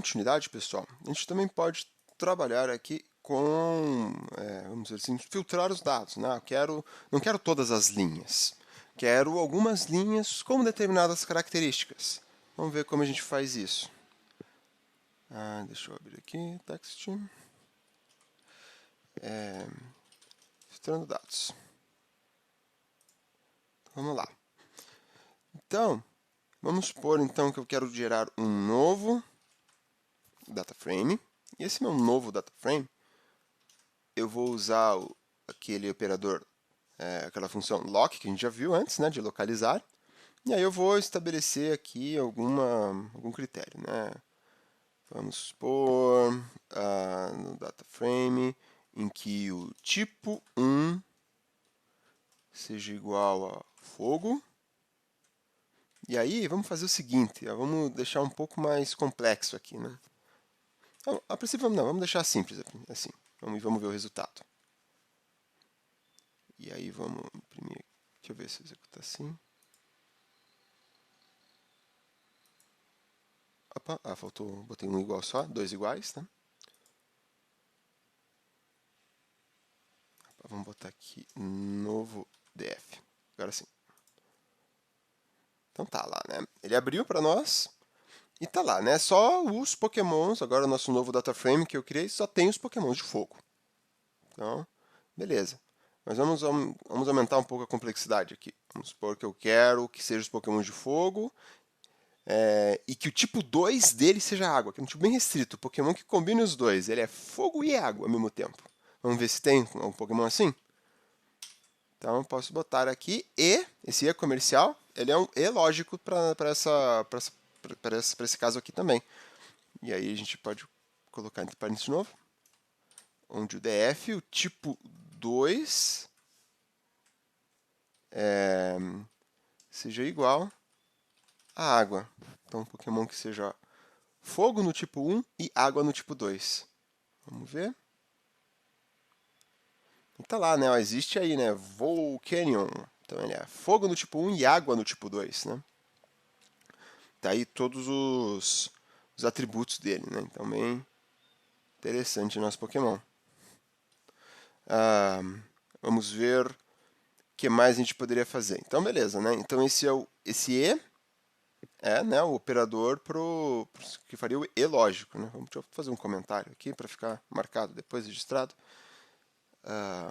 continuidade, pessoal, a gente também pode trabalhar aqui com, vamos dizer assim, filtrar os dados, né? Não quero todas as linhas, quero algumas linhas com determinadas características. Vamos ver como a gente faz isso. Deixa eu abrir aqui, text, filtrando dados. Vamos lá. Então, vamos supor então que eu quero gerar um novo data frame. E esse meu novo data frame, eu vou usar aquele operador, aquela função lock que a gente já viu antes, né, de localizar. E aí eu vou estabelecer aqui algum critério, né? Vamos supor no data frame em que o tipo 1 seja igual a fogo. E aí vamos fazer o seguinte, vamos deixar um pouco mais complexo aqui, né? Então, a princípio não, vamos deixar simples assim. Vamos ver o resultado. E aí vamos imprimir, deixa eu ver se executa assim. Opa, faltou, botei um igual só, dois iguais, tá? Vamos botar aqui novo df. Agora sim. Então tá lá, né? Ele abriu para nós e tá lá, né? Só os pokémons, agora o nosso novo data frame que eu criei, só tem os pokémons de fogo. Então, beleza. Mas vamos aumentar um pouco a complexidade aqui. Vamos supor que eu quero que sejam os pokémons de fogo e que o tipo 2 dele seja água, que é um tipo bem restrito. Pokémon que combine os dois. Ele é fogo e água ao mesmo tempo. Vamos ver se tem um Pokémon assim? Então, eu posso botar aqui E, esse E comercial, ele é um E lógico para esse caso aqui também. E aí a gente pode colocar entre parênteses de novo, onde o df, o tipo 2, seja igual a água. Então, um Pokémon que seja fogo no tipo 1 e água no tipo 2. Vamos ver. E tá lá, né? Ó, existe aí, né? Volcanion. Então ele é fogo no tipo 1 e água no tipo 2, né? Tá aí todos os atributos dele, né? Então bem interessante o nosso Pokémon. Vamos ver o que mais a gente poderia fazer. Então beleza, né? Então esse E né, o operador que faria o E lógico, né? Deixa eu fazer um comentário aqui para ficar marcado depois registrado.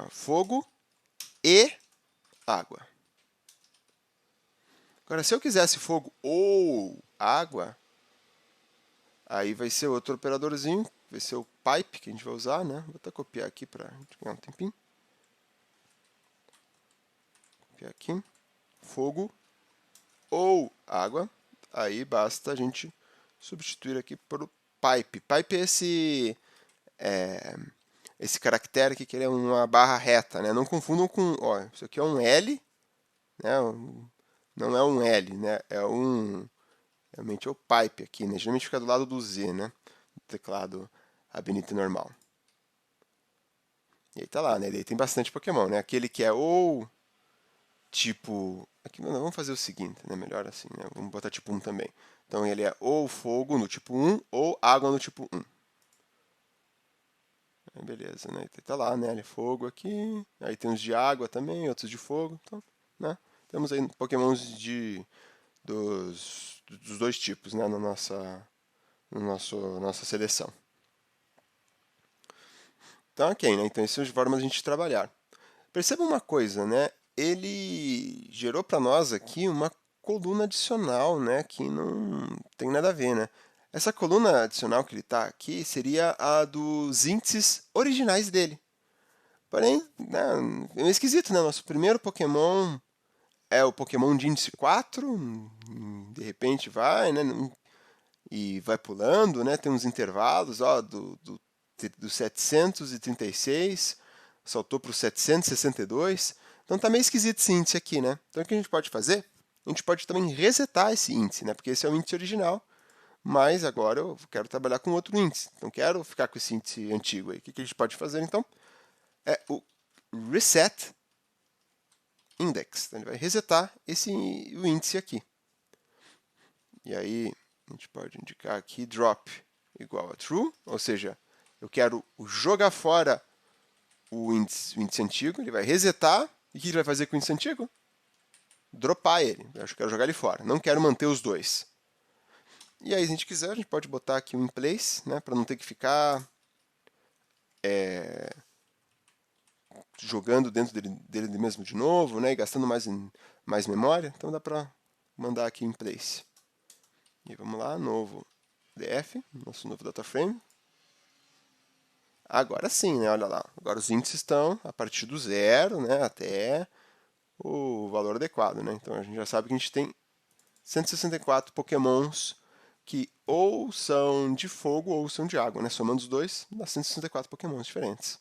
Fogo e água. Agora, se eu quisesse fogo ou água, aí vai ser outro operadorzinho, vai ser o pipe que a gente vai usar, né? Vou até copiar aqui para ganhar um tempinho. Copiar aqui. Fogo ou água. Aí basta a gente substituir aqui por pipe. Pipe é esse caractere aqui que ele é uma barra reta, né? Não confundam com, ó, isso aqui é um L, né? Não é um L, né? Realmente é o pipe aqui, né? Geralmente fica do lado do Z, né? Do teclado Abinite normal. E aí tá lá, né? Daí tem bastante Pokémon, né? Aquele que é ou tipo... Aqui, não, vamos fazer o seguinte, né? Melhor assim, né? Vamos botar tipo 1 também. Então ele é ou fogo no tipo 1 ou água no tipo 1. Aí beleza, né? Então tá lá, né? Ele é fogo aqui. Aí tem uns de água também, outros de fogo. Então, né? Temos aí Pokémons dos dois tipos, né? Nossa seleção. Então, ok, né? Então, essas são formas de a gente trabalhar. Perceba uma coisa, né? Ele gerou para nós aqui uma coluna adicional, né? Que não tem nada a ver, né? Essa coluna adicional que ele está aqui seria a dos índices originais dele. Porém, né, é meio esquisito, né? Nosso primeiro Pokémon é o Pokémon de índice 4, de repente vai, né? E vai pulando, né? Tem uns intervalos, ó, do 736, saltou para o 762. Então tá meio esquisito esse índice aqui, né? Então o que a gente pode fazer? A gente pode também resetar esse índice, né? Porque esse é o índice original, mas agora eu quero trabalhar com outro índice. Não quero ficar com esse índice antigo aí. O que a gente pode fazer então? É o reset index. Então, ele vai resetar o índice aqui. E aí a gente pode indicar aqui drop igual a true, ou seja, eu quero jogar fora o índice antigo, ele vai resetar, e o que ele vai fazer com o índice antigo? Dropar ele, eu quero jogar ele fora, não quero manter os dois. E aí, se a gente quiser, a gente pode botar aqui o in place, né, para não ter que ficar jogando dentro dele mesmo de novo, né, e gastando mais memória. Então dá para mandar aqui in place. E vamos lá, novo df, nosso novo data frame. Agora sim, né, olha lá. Agora os índices estão a partir do zero, né, até o valor adequado, né. Então a gente já sabe que a gente tem 164 pokémons que ou são de fogo ou são de água, né? Somando os dois, dá 164 pokémons diferentes.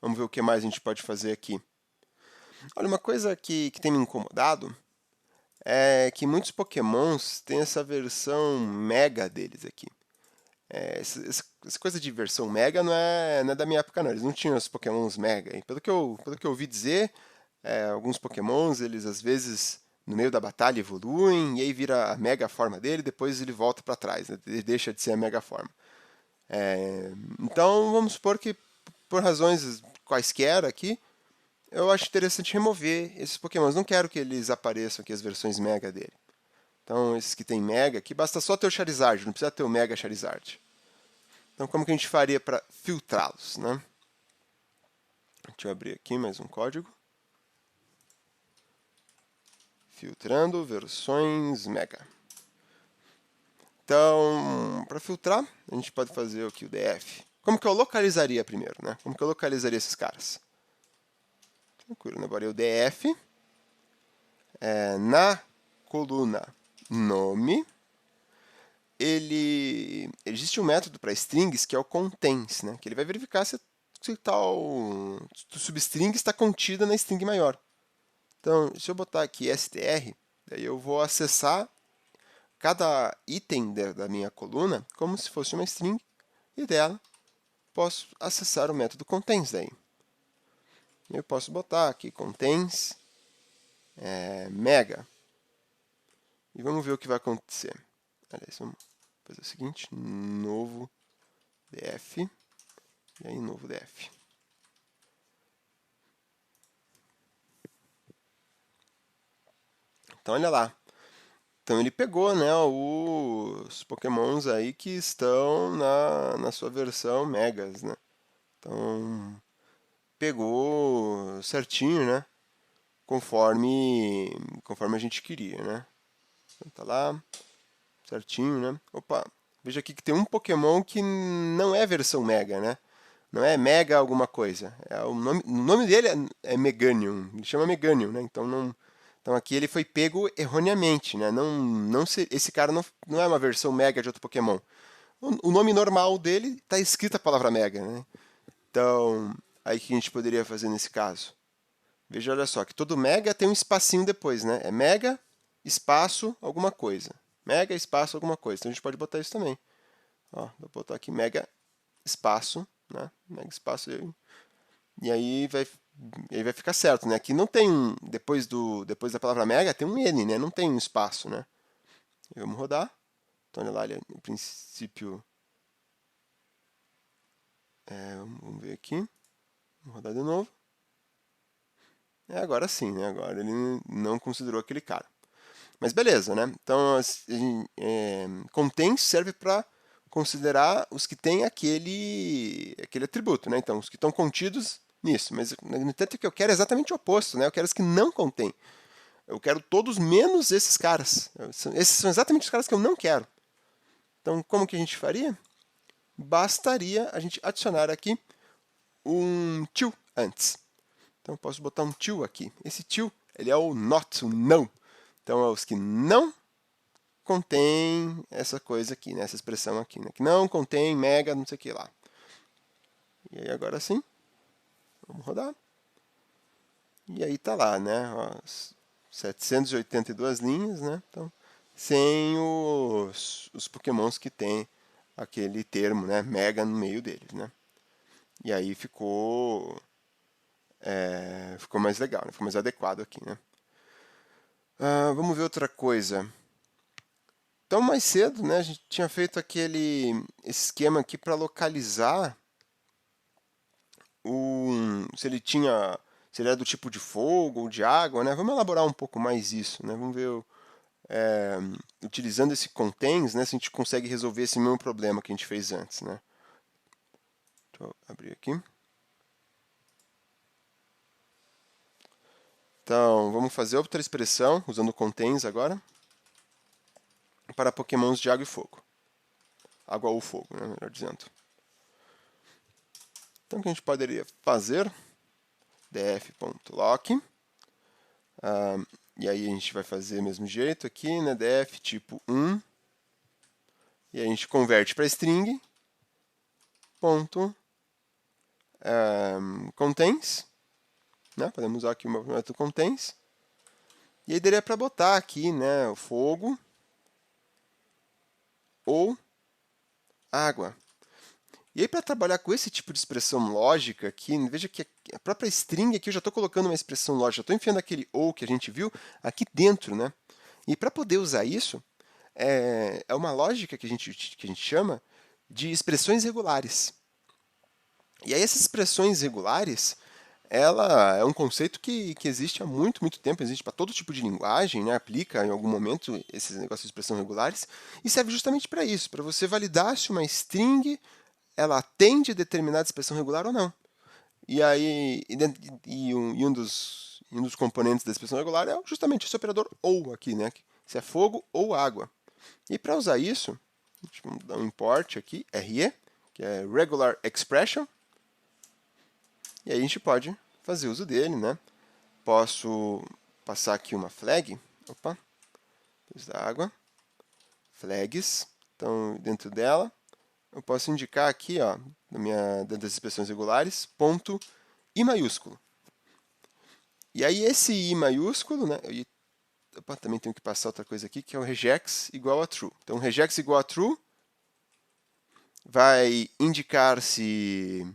Vamos ver o que mais a gente pode fazer aqui. Olha, uma coisa que tem me incomodado é que muitos pokémons têm essa versão mega deles aqui. Essa coisa de versão mega não é da minha época, não. Eles não tinham os pokémons mega. E pelo que eu ouvi dizer, alguns pokémons, eles às vezes no meio da batalha evoluem e aí vira a mega forma dele, depois ele volta para trás, né? Ele deixa de ser a mega forma. Então vamos supor que por razões quaisquer aqui, eu acho interessante remover esses pokémons. Não quero que eles apareçam aqui as versões mega dele. Então esses que tem mega aqui, basta só ter o Charizard, não precisa ter o mega Charizard. Então como que a gente faria para filtrá-los, né? Deixa eu abrir aqui mais um código. Filtrando versões mega. Então, para filtrar, a gente pode fazer aqui o df. Como que eu localizaria primeiro, né? Como que eu localizaria esses caras? Tranquilo, né? Agora o df na coluna nome, existe um método para strings que é o contains, né? Que ele vai verificar se tal substring está contida na string maior. Então, se eu botar aqui str, daí eu vou acessar cada item da minha coluna como se fosse uma string, e dela posso acessar o método contains daí. Eu posso botar aqui contains mega. E vamos ver o que vai acontecer. Aliás, vamos fazer o seguinte, novo df, e aí novo df. Então, olha lá. Então, ele pegou, né, os pokémons aí que estão na sua versão megas, né? Então, pegou certinho, né? Conforme a gente queria, né? Então, tá lá, certinho, né? Opa, veja aqui que tem um Pokémon que não é versão Mega, né? Não é Mega alguma coisa. O nome dele é Meganium, ele chama Meganium, né? Então aqui ele foi pego erroneamente, né? Esse cara não é uma versão Mega de outro Pokémon. O nome normal dele está escrito a palavra Mega, né? Então, aí o que a gente poderia fazer nesse caso? Veja, olha só, que todo mega tem um espacinho depois, né? É mega, espaço, alguma coisa. Mega, espaço, alguma coisa. Então a gente pode botar isso também. Ó, vou botar aqui mega, espaço, né? Mega, espaço. E aí vai ficar certo, né? Aqui não tem depois da palavra mega, tem um N, né? Não tem um espaço, né? E vamos rodar. Então olha lá, ele, no princípio... vamos ver aqui. Vamos rodar de novo. Agora sim, né? Agora ele não considerou aquele cara. Mas beleza, né? Então, contains serve para considerar os que têm aquele atributo, né? Então, os que estão contidos nisso. Mas, no entanto, o que eu quero é exatamente o oposto, né? Eu quero os que não contêm. Eu quero todos menos esses caras. Esses são exatamente os caras que eu não quero. Então, como que a gente faria? Bastaria a gente adicionar aqui um till antes. Então, eu posso botar um till aqui. Esse till, ele é o not, o não. Então, é os que não contém essa coisa aqui, né? Essa expressão aqui, né? Que não contém mega, não sei o que lá. E aí, agora sim, vamos rodar. E aí tá lá, né? Ó, 782 linhas, né? Então, sem os pokémons que tem aquele termo, né? Mega no meio deles, né? E aí ficou mais legal, né? Ficou mais adequado aqui, né? Vamos ver outra coisa. Então, mais cedo, né, a gente tinha feito esse esquema aqui para localizar se ele era do tipo de fogo ou de água, né? Vamos elaborar um pouco mais isso, né? Vamos ver, é, utilizando esse contains, né, se a gente consegue resolver esse mesmo problema que a gente fez antes, né? Deixa eu abrir aqui. Então, vamos fazer outra expressão, usando contains agora, para pokémons de água e fogo. Água ou fogo, né, melhor dizendo. Então, o que a gente poderia fazer? df.lock. E aí a gente vai fazer do mesmo jeito aqui, né? df tipo 1. E aí a gente converte para string. Ponto, contains. Né? Podemos usar aqui o método contains. E aí daria para botar aqui, né, o fogo ou água. E aí, para trabalhar com esse tipo de expressão lógica aqui, veja que a própria string aqui eu já estou colocando uma expressão lógica, estou enfiando aquele ou que a gente viu aqui dentro, né? E para poder usar isso, é uma lógica que a gente chama de expressões regulares. E aí essas expressões regulares, ela é um conceito que existe há muito, muito tempo, existe para todo tipo de linguagem, né? Aplica em algum momento esses negócios de expressão regulares, e serve justamente para isso, para você validar se uma string ela atende determinada expressão regular ou não. E aí, um dos componentes da expressão regular é justamente esse operador ou aqui, né? Se é fogo ou água. E para usar isso, vamos dar um import aqui, RE, que é Regular Expression. E aí a gente pode fazer uso dele, né? Posso passar aqui uma flag. Opa, depois da água. Flags. Então, dentro dela, eu posso indicar aqui, ó, dentro das expressões regulares, ponto I maiúsculo. E aí esse I maiúsculo, né, também tenho que passar outra coisa aqui, que é o regex igual a true. Então, regex igual a true vai indicar se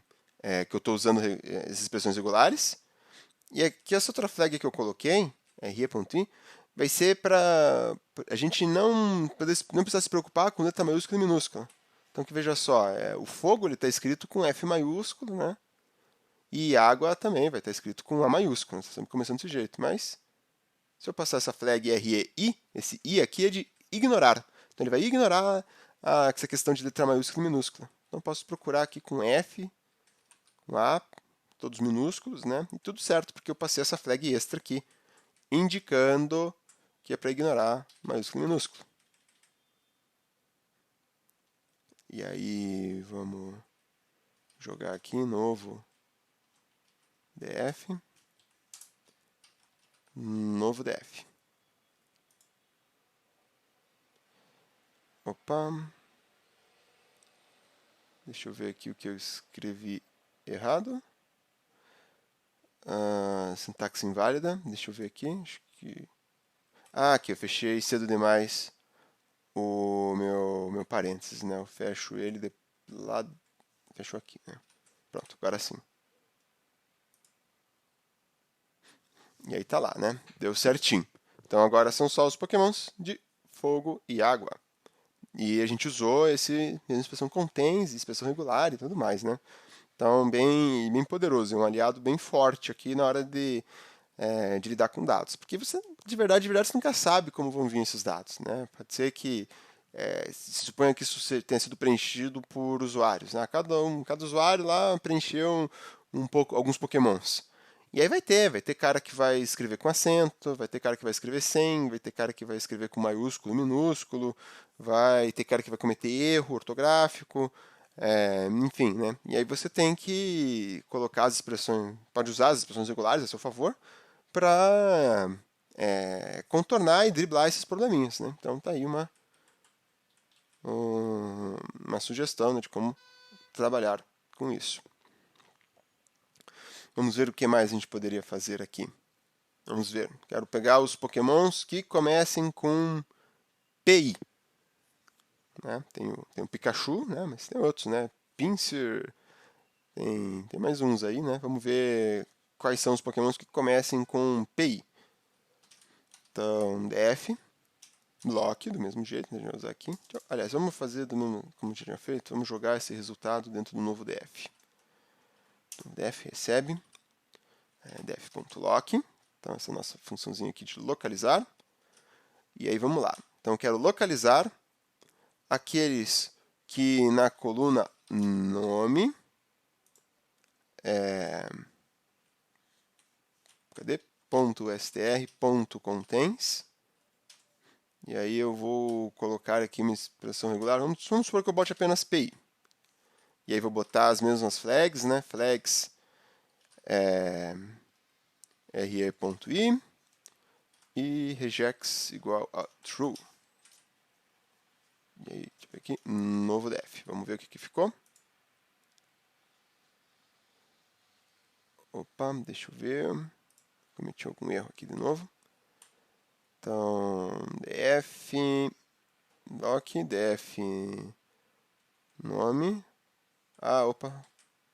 que eu estou usando essas expressões regulares. E aqui essa outra flag que eu coloquei, re.i, vai ser para a gente não precisar se preocupar com letra maiúscula e minúscula. Então, que veja só, o fogo está escrito com F maiúsculo, né? E água também vai estar escrito com A maiúsculo. Está sempre começando desse jeito. Mas, se eu passar essa flag REI, esse I aqui é de ignorar. Então, ele vai ignorar essa questão de letra maiúscula e minúscula. Então, posso procurar aqui com F, com A, todos minúsculos, né? E tudo certo, porque eu passei essa flag extra aqui, indicando que é para ignorar maiúsculo e minúsculo. E aí, vamos jogar aqui novo df, novo df. Opa, deixa eu ver aqui o que eu escrevi errado. Sintaxe inválida, deixa eu ver aqui. Acho que... aqui eu fechei cedo demais o meu parênteses, né? Eu fecho ele lá, fecho aqui, né? Pronto, agora sim. E aí tá lá, né? Deu certinho. Então agora são só os pokémons de fogo e água. E a gente usou essa expressão contains, expressão regular e tudo mais, né? Então, bem poderoso, é um aliado bem forte aqui na hora de lidar com dados. Porque você, de verdade, você nunca sabe como vão vir esses dados, né? Pode ser que se suponha que isso tenha sido preenchido por usuários, né? Cada usuário lá preencheu alguns pokémons. E aí vai ter cara que vai escrever com acento, vai ter cara que vai escrever sem, vai ter cara que vai escrever com maiúsculo e minúsculo, vai ter cara que vai cometer erro ortográfico, enfim, né? E aí você tem que colocar as expressões, pode usar as expressões regulares a seu favor para contornar e driblar esses probleminhas, né? Então tá aí uma sugestão, né, de como trabalhar com isso. Vamos ver o que mais a gente poderia fazer aqui. Vamos ver. Quero pegar os pokémons que comecem com PI. Né? Tem o Pikachu, né? Mas tem outros, né? Pinsir, tem mais uns aí, né? Vamos ver quais são os pokémons que comecem com PI. Então, df, lock, do mesmo jeito, né, a gente vai usar aqui. Então, aliás, vamos fazer do mesmo, como a gente tinha feito, vamos jogar esse resultado dentro do novo def. Então, def recebe def.lock, então essa é a nossa funçãozinha aqui de localizar. E aí vamos lá. Então eu quero localizar aqueles que na coluna nome, cadê? .str.contains. E aí eu vou colocar aqui uma expressão regular. Vamos supor que eu bote apenas PI. E aí vou botar as mesmas flags, né? Flags re.i e regex igual a true. E aí, deixa eu ver aqui, novo def. Vamos ver o que ficou. Opa, deixa eu ver. Cometi algum erro aqui de novo. Então, def doc, def nome. Ah, opa,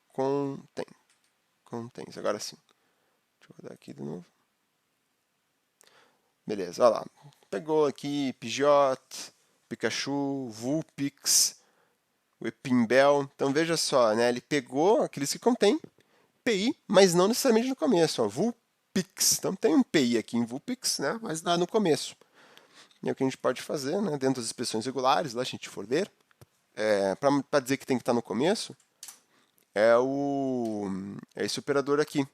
contains. Agora sim. Deixa eu rodar aqui de novo. Beleza, olha lá. Pegou aqui Pidgeot, Pikachu, Vulpix, Whipinbell. Então veja só, né? Ele pegou aqueles que contêm PI, mas não necessariamente no começo. Ó, Vulpix. Então tem um PI aqui em Vulpix, né? Mas lá no começo. E o que a gente pode fazer, né? Dentro das expressões regulares, lá a gente for ver, para dizer que tem que estar no começo, é esse operador aqui.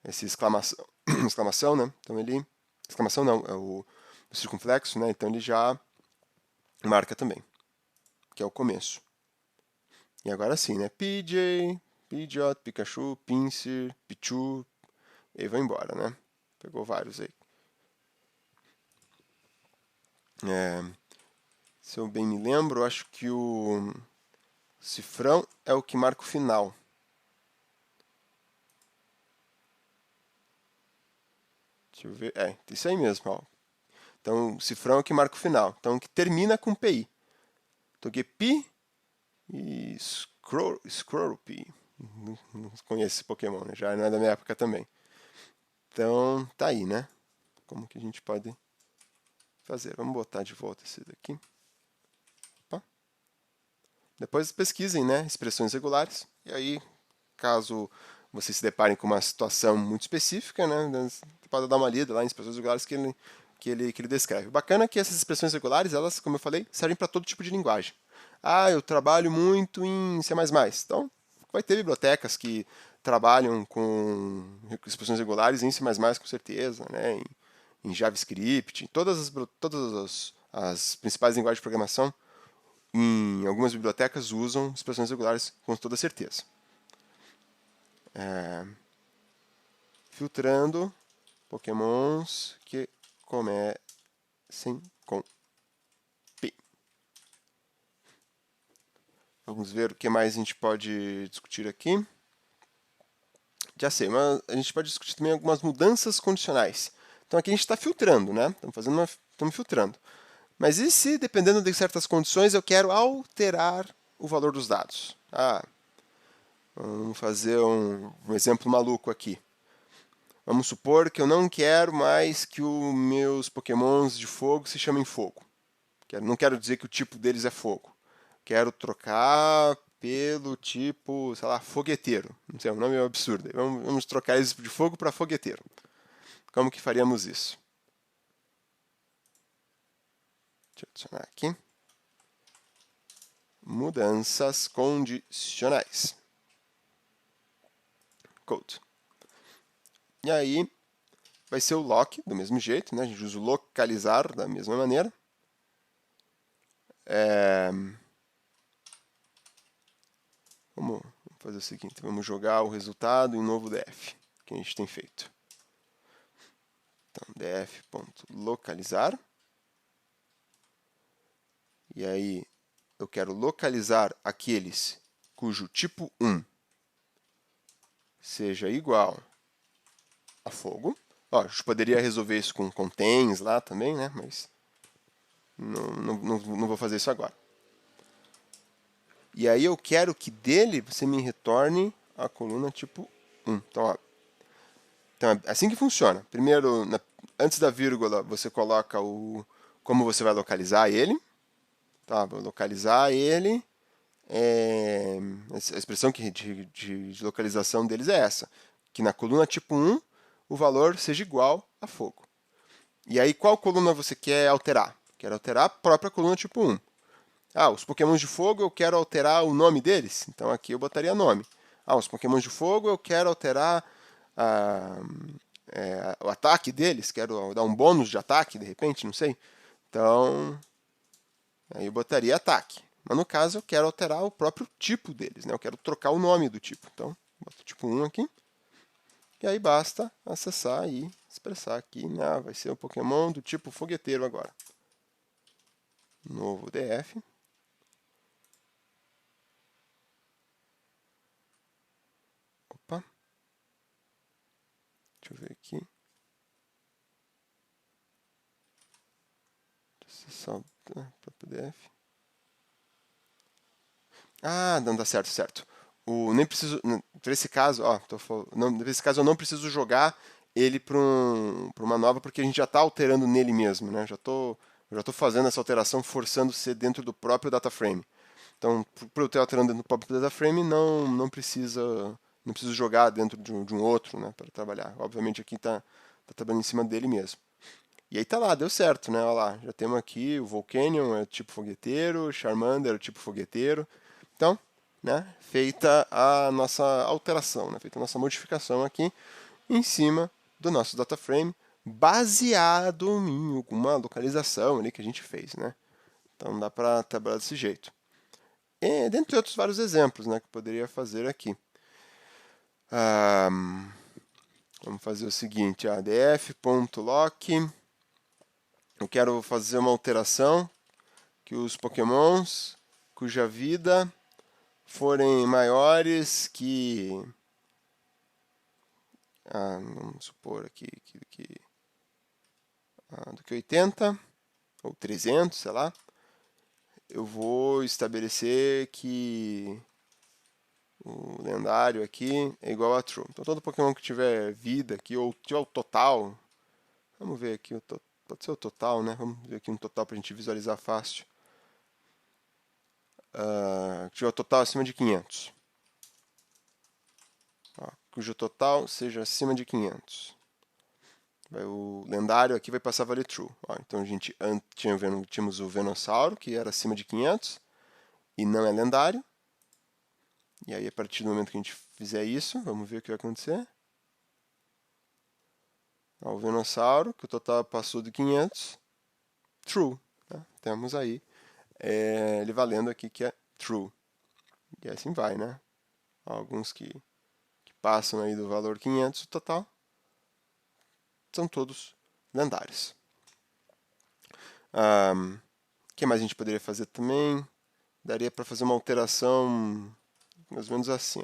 Esse exclamação, exclamação, né? Então ele, exclamação não, é o circunflexo, né? Então ele já marca também, que é o começo. E agora sim, né? PJ, Pidgeot, Pikachu, Pinsir, Pichu, e aí vai embora, né? Pegou vários aí. Se eu bem me lembro, acho que o cifrão é o que marca o final. Deixa eu ver. Isso aí mesmo, ó. Então, o cifrão é o que marca o final. Então, que termina com PI. Então, aqui Pi e Scrorupi. Não conheço esse Pokémon, né? Já não é da minha época também. Então, tá aí, né? Como que a gente pode fazer? Vamos botar de volta esse daqui. Opa. Depois pesquisem, né? Expressões regulares. E aí, caso vocês se deparem com uma situação muito específica, né? Você pode dar uma lida lá em expressões regulares que ele descreve. O bacana é que essas expressões regulares, elas, como eu falei, servem para todo tipo de linguagem. Ah, eu trabalho muito em C++. Então, vai ter bibliotecas que trabalham com expressões regulares em C++, com certeza, né? Em JavaScript, em todas as principais linguagens de programação, em algumas bibliotecas usam expressões regulares com toda certeza. Filtrando pokémons que comecem com P. Vamos ver o que mais a gente pode discutir aqui. Já sei, mas a gente pode discutir também algumas mudanças condicionais. Então aqui a gente está filtrando, né? Estamos filtrando. Mas e se, dependendo de certas condições, eu quero alterar o valor dos dados? Vamos fazer um exemplo maluco aqui. Vamos supor que eu não quero mais que os meus pokémons de fogo se chamem fogo. Não quero dizer que o tipo deles é fogo. Quero trocar pelo tipo, sei lá, fogueteiro. Não sei, o nome é um absurdo. Vamos trocar eles de fogo para fogueteiro. Como que faríamos isso? Deixa eu adicionar aqui. Mudanças condicionais. Code. E aí, vai ser o lock, do mesmo jeito, né? A gente usa o localizar da mesma maneira. Vamos fazer o seguinte, vamos jogar o resultado em novo def, que a gente tem feito. Então, def.localizar. E aí, eu quero localizar aqueles cujo tipo 1 seja igual a fogo. Ó, a gente poderia resolver isso com contains lá também, né? Mas não vou fazer isso agora. E aí eu quero que dele você me retorne a coluna tipo 1. Então, ó, então é assim que funciona. Primeiro, Antes da vírgula, você coloca como você vai localizar ele. Tá, vou localizar ele. A expressão de localização deles é essa. Que na coluna tipo 1, o valor seja igual a fogo. E aí, qual coluna você quer alterar? Quero alterar a própria coluna tipo 1. Ah, os pokémons de fogo eu quero alterar o nome deles. Então aqui eu botaria nome. Ah, os pokémons de fogo eu quero alterar o ataque deles. Quero dar um bônus de ataque, de repente, não sei. Então, aí eu botaria ataque. Mas no caso eu quero alterar o próprio tipo deles, né? Eu quero trocar o nome do tipo. Então, boto tipo 1 aqui. E aí basta acessar e expressar aqui, né? Ah, vai ser um Pokémon do tipo fogueteiro agora. Novo DF. Opa. Deixa eu ver aqui. Acessar para PDF. Ah, não dá certo, certo. Nem preciso, para esse caso, ó, nesse caso eu não preciso jogar ele para uma nova porque a gente já está alterando nele mesmo, né? Já tô fazendo essa alteração forçando ser dentro do próprio data frame. Então, por eu estar alterando dentro do próprio data frame, não preciso jogar dentro de um outro, né, para trabalhar. Obviamente aqui está trabalhando em cima dele mesmo. E aí tá lá, deu certo, né? Olha lá, já temos aqui o Volcanion, é o tipo fogueteiro, o Charmander é o tipo fogueteiro. Então, né, feita a nossa alteração, né, feita a nossa modificação aqui em cima do nosso data frame, baseado em alguma localização ali que a gente fez, né? Então dá para trabalhar desse jeito. E, dentre outros vários exemplos, né, que eu poderia fazer aqui. Vamos fazer o seguinte, df.lock. Eu quero fazer uma alteração que os pokémons cuja vida forem maiores que... vamos supor aqui do que 80 ou 300, sei lá. Eu vou estabelecer que o lendário aqui é igual a true. Então todo Pokémon que tiver vida aqui, ou tiver o total, vamos ver aqui, pode ser o total, né? Vamos ver aqui um total para a gente visualizar fácil. Que tiver o total acima de 500. Cujo total seja acima de 500. O lendário aqui vai passar a valer true. Então a gente tínhamos o Venossauro, que era acima de 500, e não é lendário. E aí, a partir do momento que a gente fizer isso, vamos ver o que vai acontecer. O Venossauro, que o total passou de 500, true. Né? Temos aí ele valendo aqui que é true. E assim vai, né? Alguns que passam aí do valor 500, o total, são todos lendários. O que mais a gente poderia fazer também? Daria para fazer uma alteração mais ou menos assim.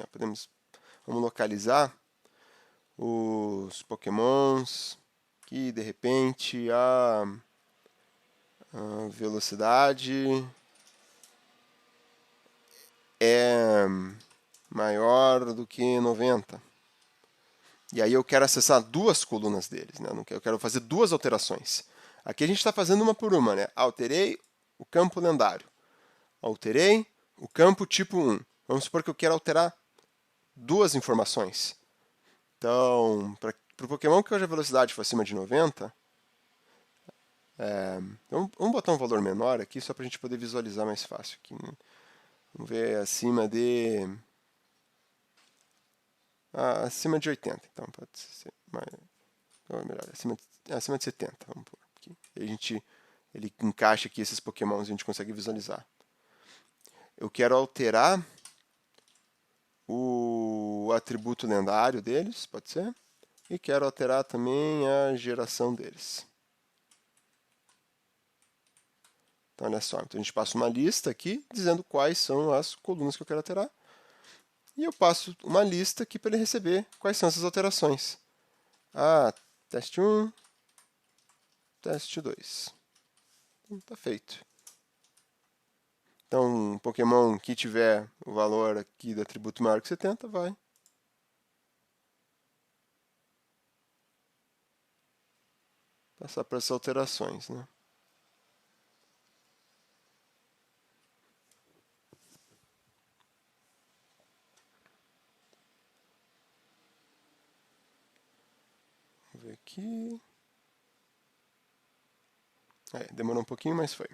Vamos localizar os pokémons que de repente a velocidade é maior do que 90. E aí eu quero acessar duas colunas deles, né? Eu quero fazer duas alterações. Aqui a gente está fazendo uma por uma, né? Alterei o campo lendário. Alterei o campo tipo 1. Vamos supor que eu quero alterar duas informações. Então, para o Pokémon que hoje a velocidade for acima de 90, vamos botar um valor menor aqui, só para a gente poder visualizar mais fácil. Aqui, né? Vamos ver acima de... acima de 80, então pode ser mais... Ou melhor, acima de 70, vamos pôr aqui. E ele encaixa aqui esses Pokémons e a gente consegue visualizar. Eu quero alterar o atributo lendário deles, pode ser? E quero alterar também a geração deles. Então, olha só, então a gente passa uma lista aqui dizendo quais são as colunas que eu quero alterar. E eu passo uma lista aqui para ele receber quais são essas alterações. Teste 1, teste 2. Então, está feito. Então, um Pokémon que tiver o valor aqui do atributo maior que 70 vai. passar por essas alterações, né? Vamos ver aqui. Demorou um pouquinho, mas foi.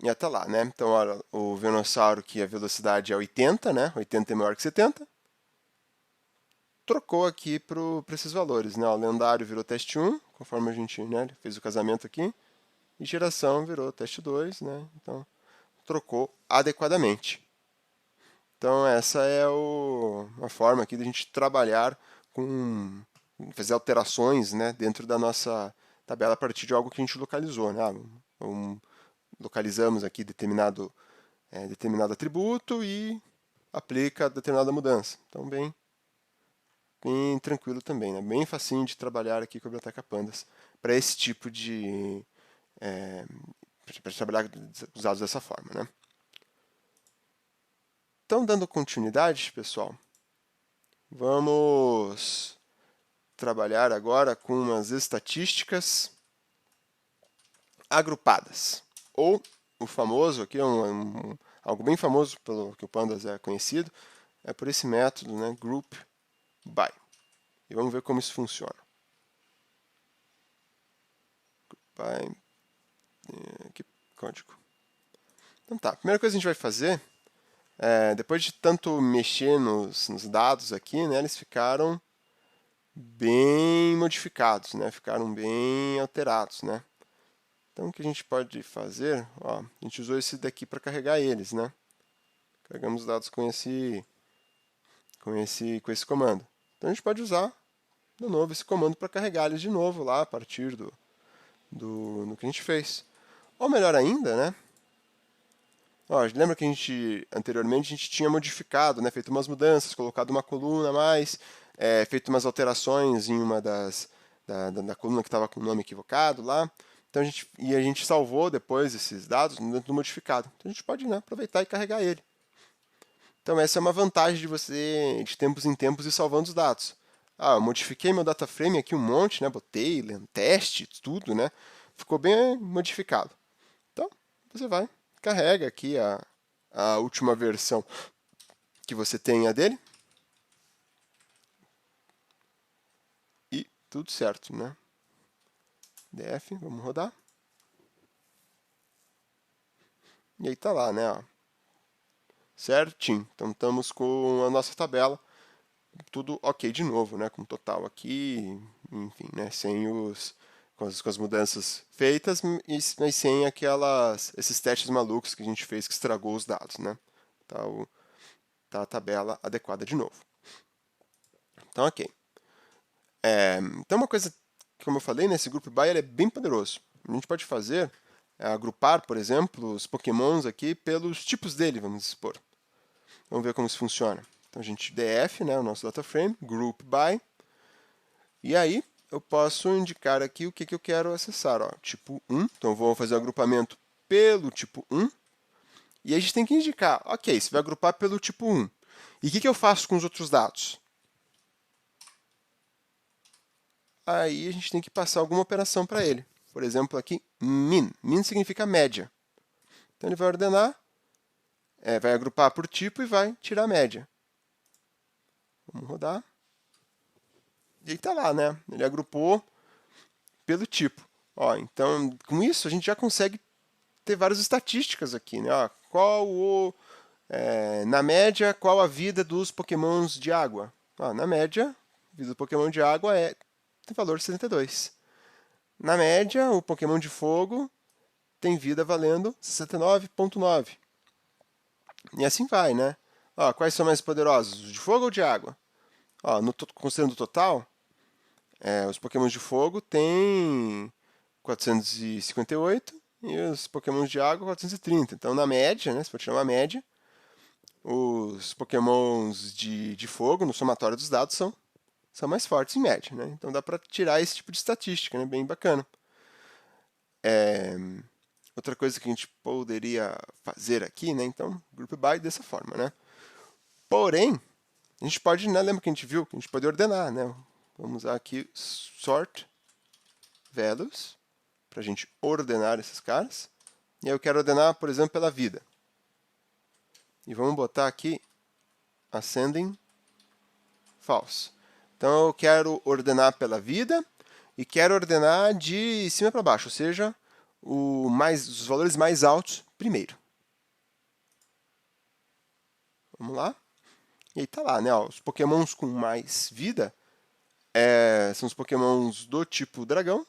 Já tá lá, né? Então, olha, o Venossauro que a velocidade é 80, né? 80 é maior que 70. Trocou aqui para esses valores, né? O lendário virou teste 1, conforme a gente, né, fez o casamento aqui. E geração virou teste 2, né? Então, trocou adequadamente. Então, essa é uma forma aqui de a gente trabalhar com fazer alterações, né, dentro da nossa tabela a partir de algo que a gente localizou, né? Localizamos aqui determinado atributo e aplica determinada mudança. Então, bem tranquilo também, né? Bem facinho de trabalhar aqui com a Biblioteca Pandas para esse tipo de para trabalhar os dados dessa forma, né? Então, dando continuidade, pessoal, vamos trabalhar agora com umas estatísticas agrupadas, ou o famoso, aqui é algo bem famoso pelo que o Pandas é conhecido, é por esse método, né, group by. E vamos ver como isso funciona. Group by, aqui, código. Então tá, a primeira coisa que a gente vai fazer, depois de tanto mexer nos dados aqui, né, eles ficaram bem modificados, né, ficaram bem alterados, né. Então, o que a gente pode fazer, ó, a gente usou esse daqui para carregar eles, né? Carregamos os dados com esse comando. Então, a gente pode usar, de novo, esse comando para carregar eles de novo lá, a partir do que a gente fez. Ou melhor ainda, né? Ó, lembra que anteriormente, a gente tinha modificado, né? Feito umas mudanças, colocado uma coluna a mais, feito umas alterações em uma da coluna que estava com o nome equivocado lá. Então, a gente salvou depois esses dados dentro do modificado. Então, a gente pode, né, aproveitar e carregar ele. Então, essa é uma vantagem de você, de tempos em tempos, ir salvando os dados. Eu modifiquei meu data frame aqui um monte, né, botei teste, tudo, né, ficou bem modificado. Então, você vai, carrega aqui a última versão que você tenha dele. E tudo certo, né? df, vamos rodar. E aí tá lá, né? Ó, certinho. Então estamos com a nossa tabela, tudo ok de novo, né? Com total aqui, enfim, né? Sem com as mudanças feitas, mas sem esses testes malucos que a gente fez que estragou os dados, né? Tá a tabela adequada de novo. Então, ok. Então, uma coisa, como eu falei, né, esse Group By ele é bem poderoso. A gente pode fazer, agrupar, por exemplo, os pokémons aqui pelos tipos dele, vamos supor. Vamos ver como isso funciona. Então, a gente df, né, o nosso data frame, group by, e aí eu posso indicar aqui o que eu quero acessar. Ó, tipo 1, então eu vou fazer o agrupamento pelo tipo 1, e a gente tem que indicar, ok, você vai agrupar pelo tipo 1. E o que eu faço com os outros dados? Aí a gente tem que passar alguma operação para ele. Por exemplo, aqui, min. Min significa média. Então ele vai ordenar, vai agrupar por tipo e vai tirar a média. Vamos rodar. E aí está lá, né? Ele agrupou pelo tipo. Ó, então, com isso, a gente já consegue ter várias estatísticas aqui. Né? Ó, na média, qual a vida dos pokémons de água? Ó, na média, a vida do pokémon de água tem valor 62. Na média, o pokémon de fogo tem vida valendo 69,9. E assim vai, né? Ó, quais são mais poderosos, os de fogo ou de água? Ó, considerando o total, os pokémons de fogo têm 458 e os pokémons de água 430. Então, na média, né, se for tirar uma média, os pokémons de fogo, no somatório dos dados, são mais fortes em média. Né? Então, dá para tirar esse tipo de estatística, né? Bem bacana. Outra coisa que a gente poderia fazer aqui, né? Então, group by dessa forma, né? Porém, a gente pode, né? Lembra que a gente viu? Que a gente pode ordenar, né? Vamos usar aqui sort values, para a gente ordenar esses caras. E aí eu quero ordenar, por exemplo, pela vida. E vamos botar aqui ascending false. Então eu quero ordenar pela vida e quero ordenar de cima para baixo, ou seja, os valores mais altos primeiro. Vamos lá. E aí tá lá, né? Ó, os pokémons com mais vida são os pokémons do tipo dragão.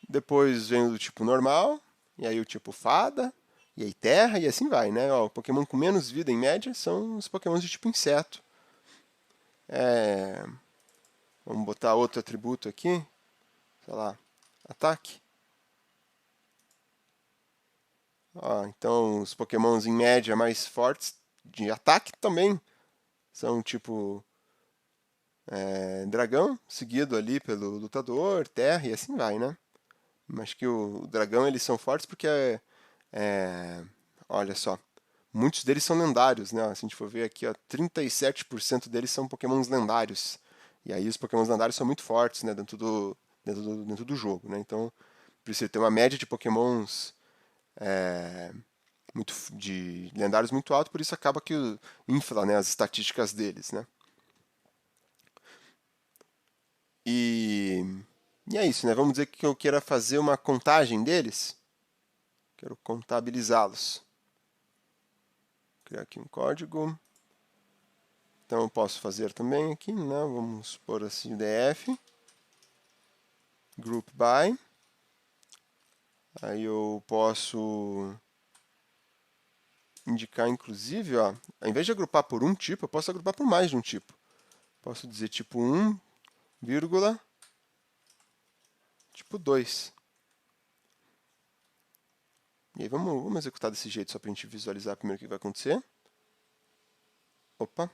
Depois vem o do tipo normal, e aí o tipo fada, e aí terra, e assim vai, né? Ó, o Pokémon com menos vida, em média, são os Pokémons de tipo inseto. Vamos botar outro atributo aqui, sei lá, ataque. Ó, então, os Pokémons em média mais fortes de ataque também são tipo dragão, seguido ali pelo lutador, terra, e assim vai, né? Mas que o dragão eles são fortes porque olha só, muitos deles são lendários, né? Se a gente for ver aqui, ó, 37% deles são pokémons lendários. E aí os pokémons lendários são muito fortes, né? Dentro do jogo, né? Então, precisa ter uma média de pokémons de lendários muito alto, por isso acaba que infla, né, as estatísticas deles, né? E, e é isso, né? Vamos dizer que eu queira fazer uma contagem deles. Quero contabilizá-los. Criar aqui um código. Então eu posso fazer também aqui, né? Vamos pôr assim df group by. Aí eu posso indicar inclusive, ó, ao invés de agrupar por um tipo, eu posso agrupar por mais de um tipo. Posso dizer tipo 1, vírgula, tipo 2. E aí vamos executar desse jeito só para a gente visualizar primeiro o que vai acontecer. Opa.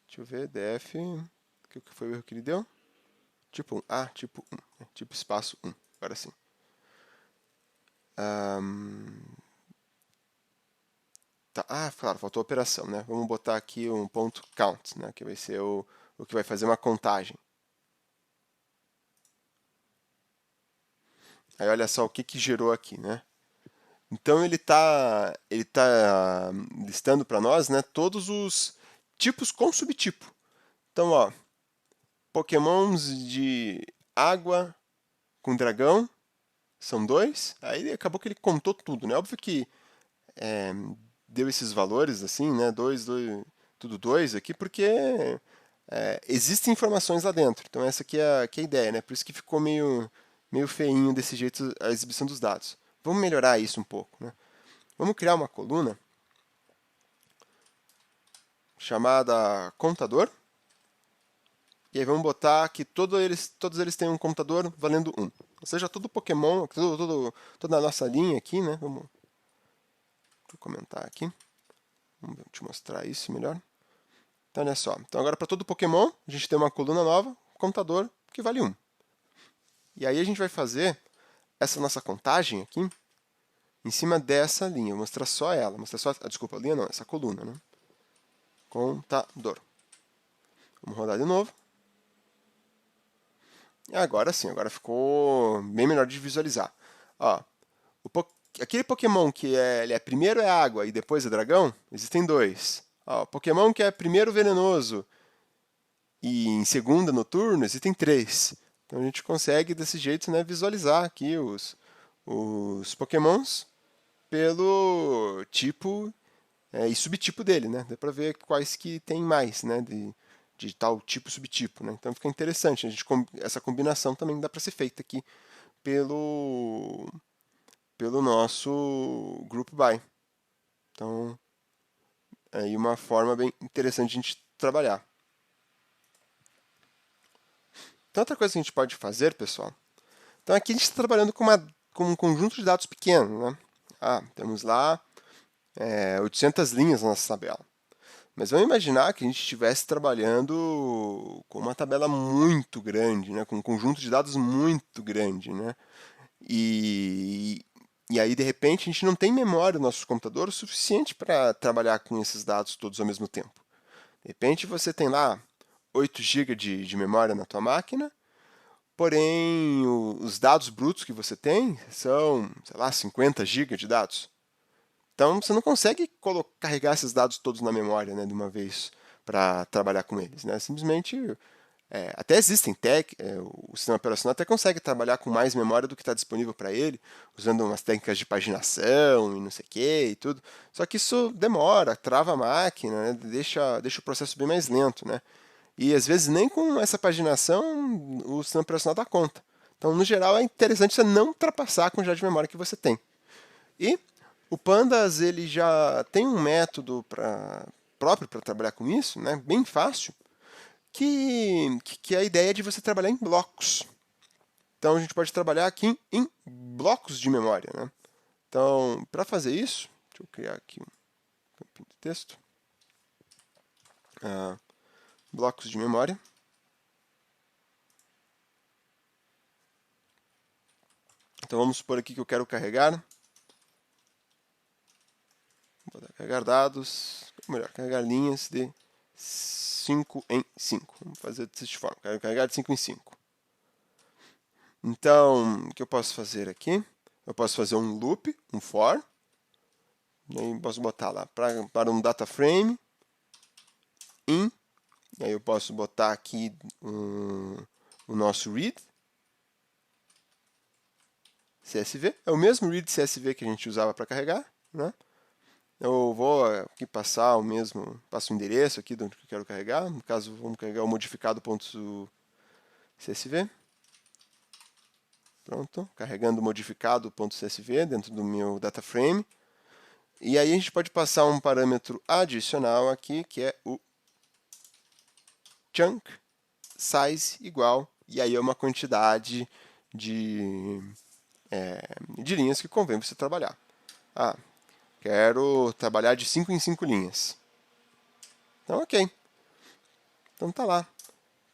Deixa eu ver, df, o que foi o erro que ele deu? Tipo 1. Ah, tipo 1. Tipo espaço 1. Agora sim. Tá. Ah, claro, faltou a operação, né? Vamos botar aqui um ponto count, né? Que vai ser o que vai fazer uma contagem. Aí olha só o que gerou aqui, né? Então ele tá listando para nós, né, todos os tipos com subtipo. Então, ó, Pokémons de água com dragão são 2. Aí acabou que ele contou tudo, né? Óbvio que deu esses valores assim, né? 2, tudo 2 aqui, porque existem informações lá dentro. Então essa aqui é a ideia, né? Por isso que ficou meio feinho desse jeito a exibição dos dados. Vamos melhorar isso um pouco, né? Vamos criar uma coluna chamada contador. E aí vamos botar que todos eles têm um contador valendo 1. Ou seja, todo Pokémon, toda a nossa linha aqui, né? Vamos comentar aqui. Vamos te mostrar isso melhor. Então, olha só. Então, agora para todo Pokémon, a gente tem uma coluna nova, contador, que vale 1. E aí a gente vai fazer essa nossa contagem aqui em cima dessa linha. Vou mostrar só ela. Mostrar só, desculpa, a linha não, essa coluna, né? Contador. Vamos rodar de novo. E agora sim, agora ficou bem melhor de visualizar. Ó, aquele Pokémon que ele primeiro é água e depois é dragão, existem 2. Ó, Pokémon que é primeiro venenoso e em segundo noturno, existem 3. Então a gente consegue desse jeito, né, visualizar aqui os Pokémons pelo tipo e subtipo dele, né? Dá para ver quais que tem mais, né, de tal tipo subtipo, né? Então fica interessante. Essa combinação também dá para ser feita aqui pelo nosso group by. Então é aí uma forma bem interessante de a gente trabalhar. Então outra coisa que a gente pode fazer, pessoal. Então aqui a gente está trabalhando com um conjunto de dados pequeno, né? Temos lá 800 linhas na nossa tabela. Mas vamos imaginar que a gente estivesse trabalhando com uma tabela muito grande, né? Com um conjunto de dados muito grande, né? E aí, de repente, a gente não tem memória no nosso computador o suficiente para trabalhar com esses dados todos ao mesmo tempo. De repente, você tem lá 8 GB de memória na tua máquina, porém os dados brutos que você tem são, sei lá, 50 GB de dados. Então você não consegue carregar esses dados todos na memória, né, de uma vez para trabalhar com eles, né? Simplesmente até existem o sistema operacional até consegue trabalhar com mais memória do que está disponível para ele, usando umas técnicas de paginação e não sei o que e tudo. Só que isso demora, trava a máquina, né? deixa o processo bem mais lento, né? E às vezes nem com essa paginação o sistema operacional dá conta. Então, no geral, é interessante você não ultrapassar a quantidade de memória que você tem. E o Pandas ele já tem um método próprio para trabalhar com isso, né? Bem fácil, que é a ideia de você trabalhar em blocos. Então a gente pode trabalhar aqui em blocos de memória. Né? Então, para fazer isso, deixa eu criar aqui um campinho de texto. Blocos de memória. Então vamos supor aqui que eu quero carregar. Vou carregar dados, ou melhor, carregar linhas de 5 em 5. Vamos fazer dessa forma, quero carregar de 5 em 5. Então, o que eu posso fazer aqui? Eu posso fazer um loop, um for. E aí posso botar lá para um data frame in. E aí eu posso botar aqui o nosso read CSV. É o mesmo read CSV que a gente usava para carregar, né? Eu vou aqui passar passo o endereço aqui de onde eu quero carregar. No caso, vamos carregar o modificado.csv. Pronto, carregando o modificado.csv dentro do meu data frame. E aí a gente pode passar um parâmetro adicional aqui, que é o chunk size igual, e aí é uma quantidade de linhas que convém você trabalhar. Quero trabalhar de 5 em 5 linhas. Então, ok. Então tá lá.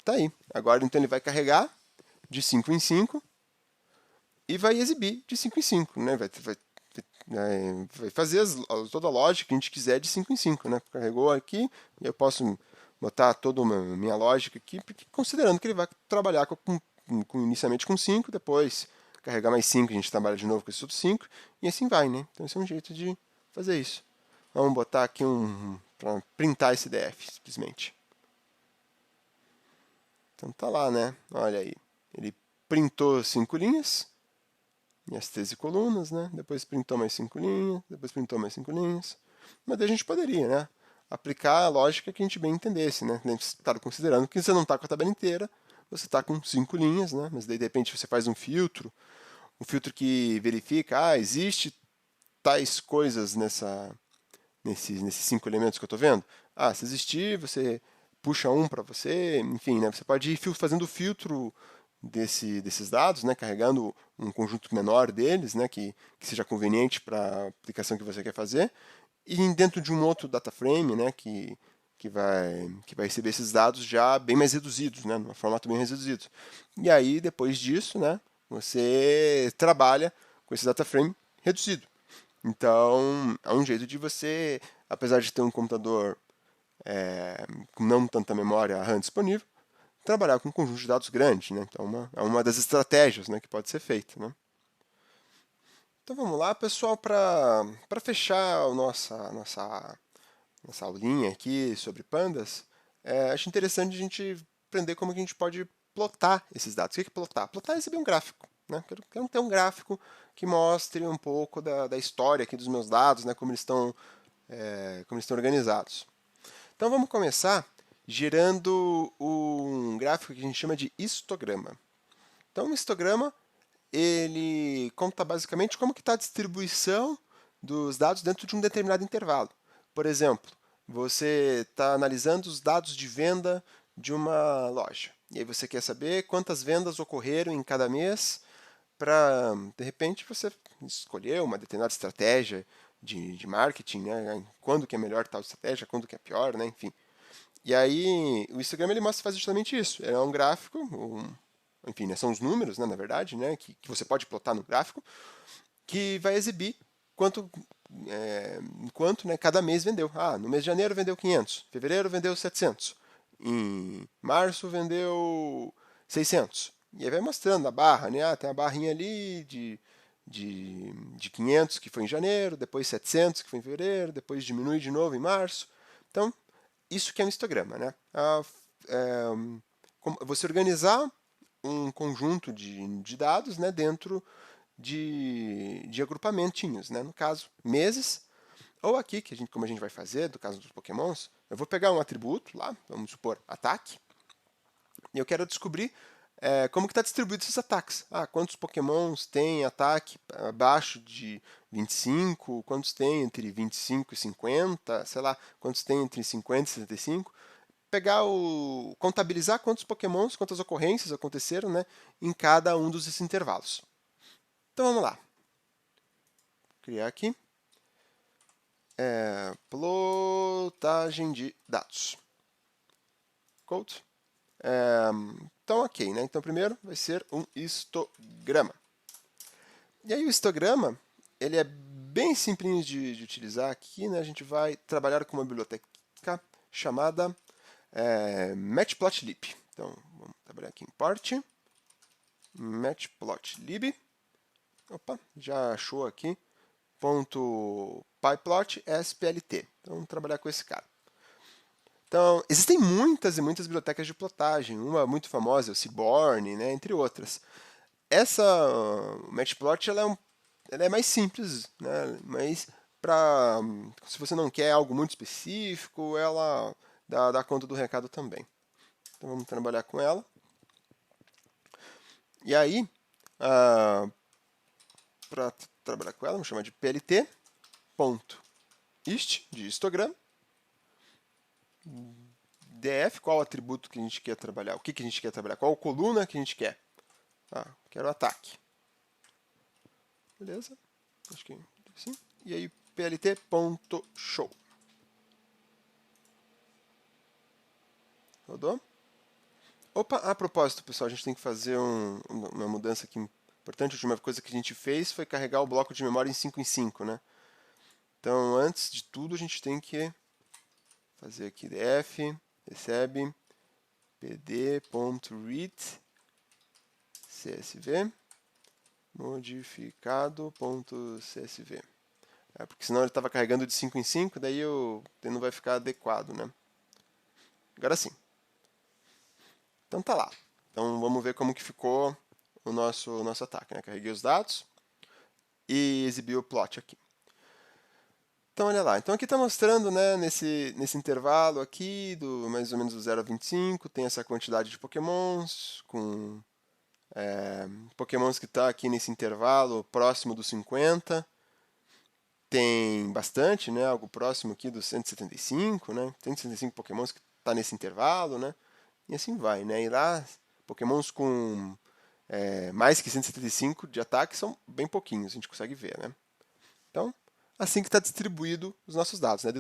Tá aí. Agora então ele vai carregar de 5 em 5 e vai exibir de 5 em 5. Né? Vai fazer toda a lógica que a gente quiser de 5 em 5. Né? Carregou aqui e eu posso botar toda a minha lógica aqui, considerando que ele vai trabalhar inicialmente com 5, depois carregar mais 5, a gente trabalha de novo com esses outros 5, e assim vai. Né? Então esse é um jeito de fazer isso. Vamos botar aqui para printar esse DF, simplesmente. Então tá lá, né? Olha aí. Ele printou 5 linhas, e as 13 colunas, né? Depois printou mais 5 linhas, depois printou mais 5 linhas. Mas daí a gente poderia, né? Aplicar a lógica que a gente bem entendesse, né? Claro, considerando que você não está com a tabela inteira, você está com 5 linhas, né? Mas daí de repente você faz um filtro que verifica, existe tais coisas nesses 5 elementos que eu estou vendo. Se existir, você puxa um para você, enfim, né? Você pode ir fazendo o filtro desses dados, né? Carregando um conjunto menor deles, né? Que seja conveniente para a aplicação que você quer fazer, e dentro de um outro data frame, né? Que vai receber esses dados já bem mais reduzidos, né? Num formato bem mais reduzido. E aí, depois disso, né? Você trabalha com esse data frame reduzido. Então, é um jeito de você, apesar de ter um computador com não tanta memória RAM disponível, trabalhar com um conjunto de dados grande. Né? Então, é uma das estratégias, né, que pode ser feita. Né? Então, vamos lá, pessoal, para fechar a nossa aulinha aqui sobre pandas, acho interessante a gente aprender como que a gente pode plotar esses dados. O que é plotar? Plotar é exibir um gráfico. Né? Quero ter um gráfico que mostre um pouco da história aqui dos meus dados, né? Como eles estão organizados. Então vamos começar gerando um gráfico que a gente chama de histograma. Então, um histograma ele conta basicamente como que está a distribuição dos dados dentro de um determinado intervalo. Por exemplo, você está analisando os dados de venda de uma loja. E aí você quer saber quantas vendas ocorreram em cada mês para, de repente, você escolher uma determinada estratégia de marketing, né? Quando que é melhor tal estratégia, quando que é pior, né? Enfim. E aí, o Instagram ele mostra faz justamente isso. É um gráfico, enfim, né? São os números, né, na verdade, né? Que você pode plotar no gráfico, que vai exibir quanto, né, cada mês vendeu. No mês de janeiro vendeu 500, fevereiro vendeu 700, em março vendeu 600. E aí vai mostrando a barra, né? Tem a barrinha ali de 500 que foi em janeiro, depois 700 que foi em fevereiro, depois diminui de novo em março. Então, isso que é um histograma, né? Você organizar um conjunto de dados, né, dentro de agrupamentinhos, né? No caso, meses, ou aqui, como a gente vai fazer, do caso dos pokémons, eu vou pegar um atributo lá, vamos supor, ataque, e eu quero descobrir como que está distribuído esses ataques. Quantos pokémons tem ataque abaixo de 25, quantos tem entre 25 e 50, sei lá, quantos tem entre 50 e 75. Contabilizar quantos pokémons, quantas ocorrências aconteceram, né, em cada um desses intervalos. Então vamos lá. Criar aqui. Plotagem de dados. Code. Então, ok, né? Então, primeiro vai ser um histograma. E aí o histograma, ele é bem simplinho de utilizar aqui, né? A gente vai trabalhar com uma biblioteca chamada matplotlib. Então, vamos trabalhar aqui em import, matplotlib. Opa, já achou aqui. .pyplot splt. Então, vamos trabalhar com esse cara. Então, existem muitas e muitas bibliotecas de plotagem. Uma muito famosa é o Seaborn, né, entre outras. Essa matplot ela é mais simples, né, mas se você não quer algo muito específico, ela dá conta do recado também. Então, vamos trabalhar com ela. E aí, para trabalhar com ela, vamos chamar de plt.ist, de histograma. df, qual atributo que a gente quer trabalhar, o que a gente quer trabalhar, qual coluna que a gente quer. Quero ataque. Beleza? Acho que sim. E aí, plt.show. Rodou? Opa, a propósito, pessoal, a gente tem que fazer uma mudança aqui importante. A última coisa que a gente fez foi carregar o bloco de memória em 5 em 5, né? Então, antes de tudo, a gente tem que fazer aqui df, recebe pd.read csv modificado.csv. Porque senão ele estava carregando de 5 em 5, daí não vai ficar adequado, né? Agora sim. Então tá lá. Então vamos ver como que ficou o nosso ataque, né? Carreguei os dados e exibi o plot aqui. Então olha lá. Então aqui está mostrando, né, nesse intervalo aqui, do mais ou menos do 0 a 25, tem essa quantidade de pokémons, com pokémons que está aqui nesse intervalo próximo dos 50. Tem bastante, né, algo próximo aqui dos 175, né, 175 pokémons que está nesse intervalo, né, e assim vai, né, e lá pokémons com mais que 175 de ataque são bem pouquinhos, a gente consegue ver, né. Então, assim que está distribuído os nossos dados, né,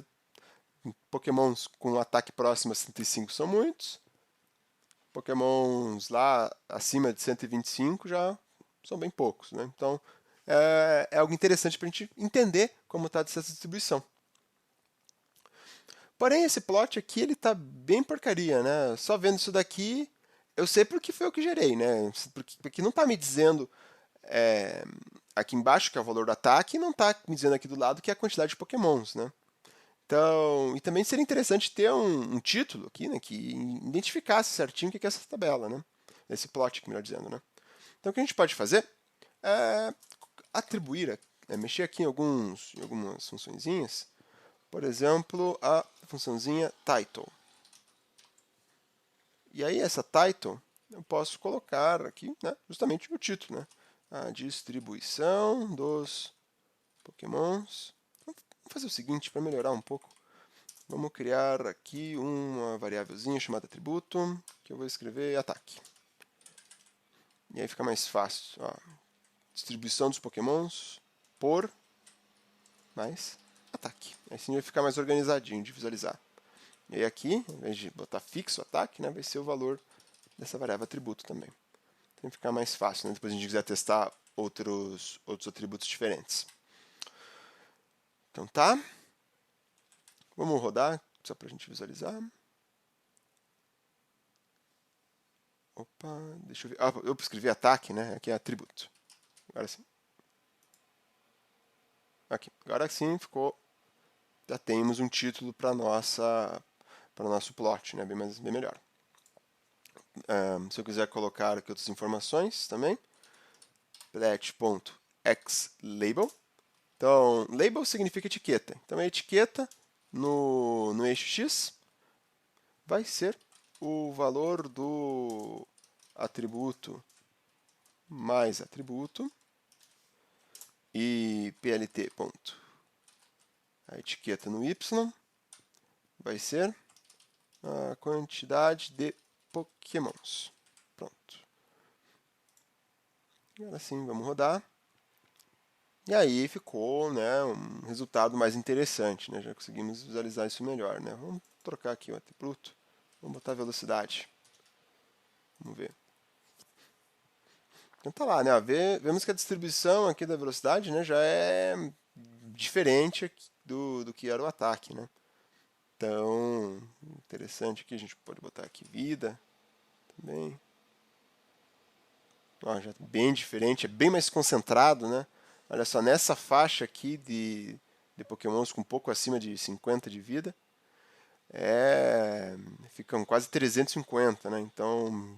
pokémons com ataque próximo a 105 são muitos, pokémons lá acima de 125 já são bem poucos, né, então é algo interessante para a gente entender como está essa distribuição. Porém, esse plot aqui ele está bem porcaria, né? Só vendo isso daqui, eu sei porque foi eu que gerei, né? Porque não está me dizendo aqui embaixo que é o valor do ataque e não está me dizendo aqui do lado que é a quantidade de pokémons, né? Então, e também seria interessante ter um título aqui, né, que identificasse certinho o que é essa tabela, né? Esse plot, melhor dizendo, né? Então, o que a gente pode fazer é atribuir, mexer aqui em algumas funçõezinhas, por exemplo, a funçãozinha title. E aí essa title eu posso colocar aqui, né, justamente o título, né, a distribuição dos pokémons. Vamos fazer o seguinte, para melhorar um pouco, vamos criar aqui uma variávelzinha chamada atributo, que eu vou escrever ataque. E aí fica mais fácil. Distribuição dos pokémons por mais ataque. Assim vai ficar mais organizadinho de visualizar. E aí aqui, ao invés de botar fixo o ataque, né, vai ser o valor dessa variável atributo também. Tem que ficar mais fácil, né? Depois a gente quiser testar outros atributos diferentes. Então tá. Vamos rodar, só para a gente visualizar. Opa, deixa eu ver. Ah, eu escrevi ataque, né? Aqui é atributo. Agora sim. Aqui. Agora sim ficou. Já temos um título para o nosso plot, né? Bem melhor. Se eu quiser colocar aqui outras informações também, plet.xlabel. Então, label significa etiqueta. Então, a etiqueta no eixo x vai ser o valor do atributo mais atributo e plt. A etiqueta no y vai ser a quantidade de pokémons. Pronto. Agora sim, vamos rodar. E aí ficou, né, um resultado mais interessante, né? Já conseguimos visualizar isso melhor, né? Vamos trocar aqui o atributo. Vamos botar a velocidade. Vamos ver. Então tá lá, né? Vemos que a distribuição aqui da velocidade, né, já é diferente do que era o ataque, né? Então, interessante aqui, a gente pode botar aqui vida também. Ó, já bem diferente, é bem mais concentrado, né? Olha só, nessa faixa aqui de pokémons com um pouco acima de 50 de vida, ficam quase 350, né? Então,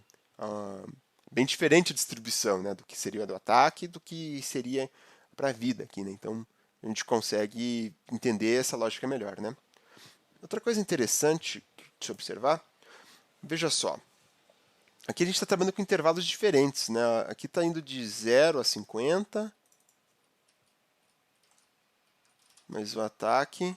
bem diferente a distribuição, né? Do que seria do ataque e do que seria para a vida aqui, né? Então, a gente consegue entender essa lógica melhor, né? Outra coisa interessante de se observar, veja só, aqui a gente está trabalhando com intervalos diferentes, né? Aqui está indo de 0 a 50, mas o ataque...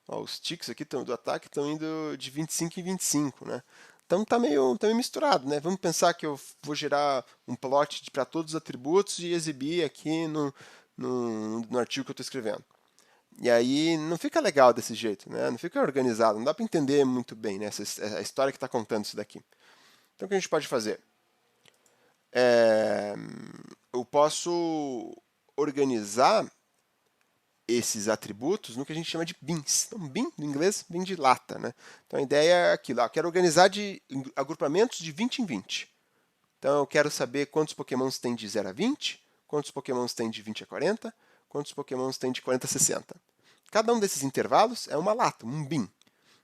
Ó, os ticks aqui do ataque estão indo de 25 em 25, né? Então tá meio misturado, né? Vamos pensar que eu vou gerar um plot para todos os atributos e exibir aqui no artigo que eu estou escrevendo. E aí não fica legal desse jeito, né? Não fica organizado, não dá para entender muito bem, né? A história que está contando isso daqui. Então o que a gente pode fazer? Eu posso organizar esses atributos no que a gente chama de bins. Então, bin, no inglês, vem de lata, né? Então, a ideia é aquilo. Eu quero organizar de agrupamentos de 20 em 20. Então, eu quero saber quantos pokémons tem de 0 a 20, quantos pokémons tem de 20 a 40, quantos pokémons tem de 40 a 60. Cada um desses intervalos é uma lata, um bin.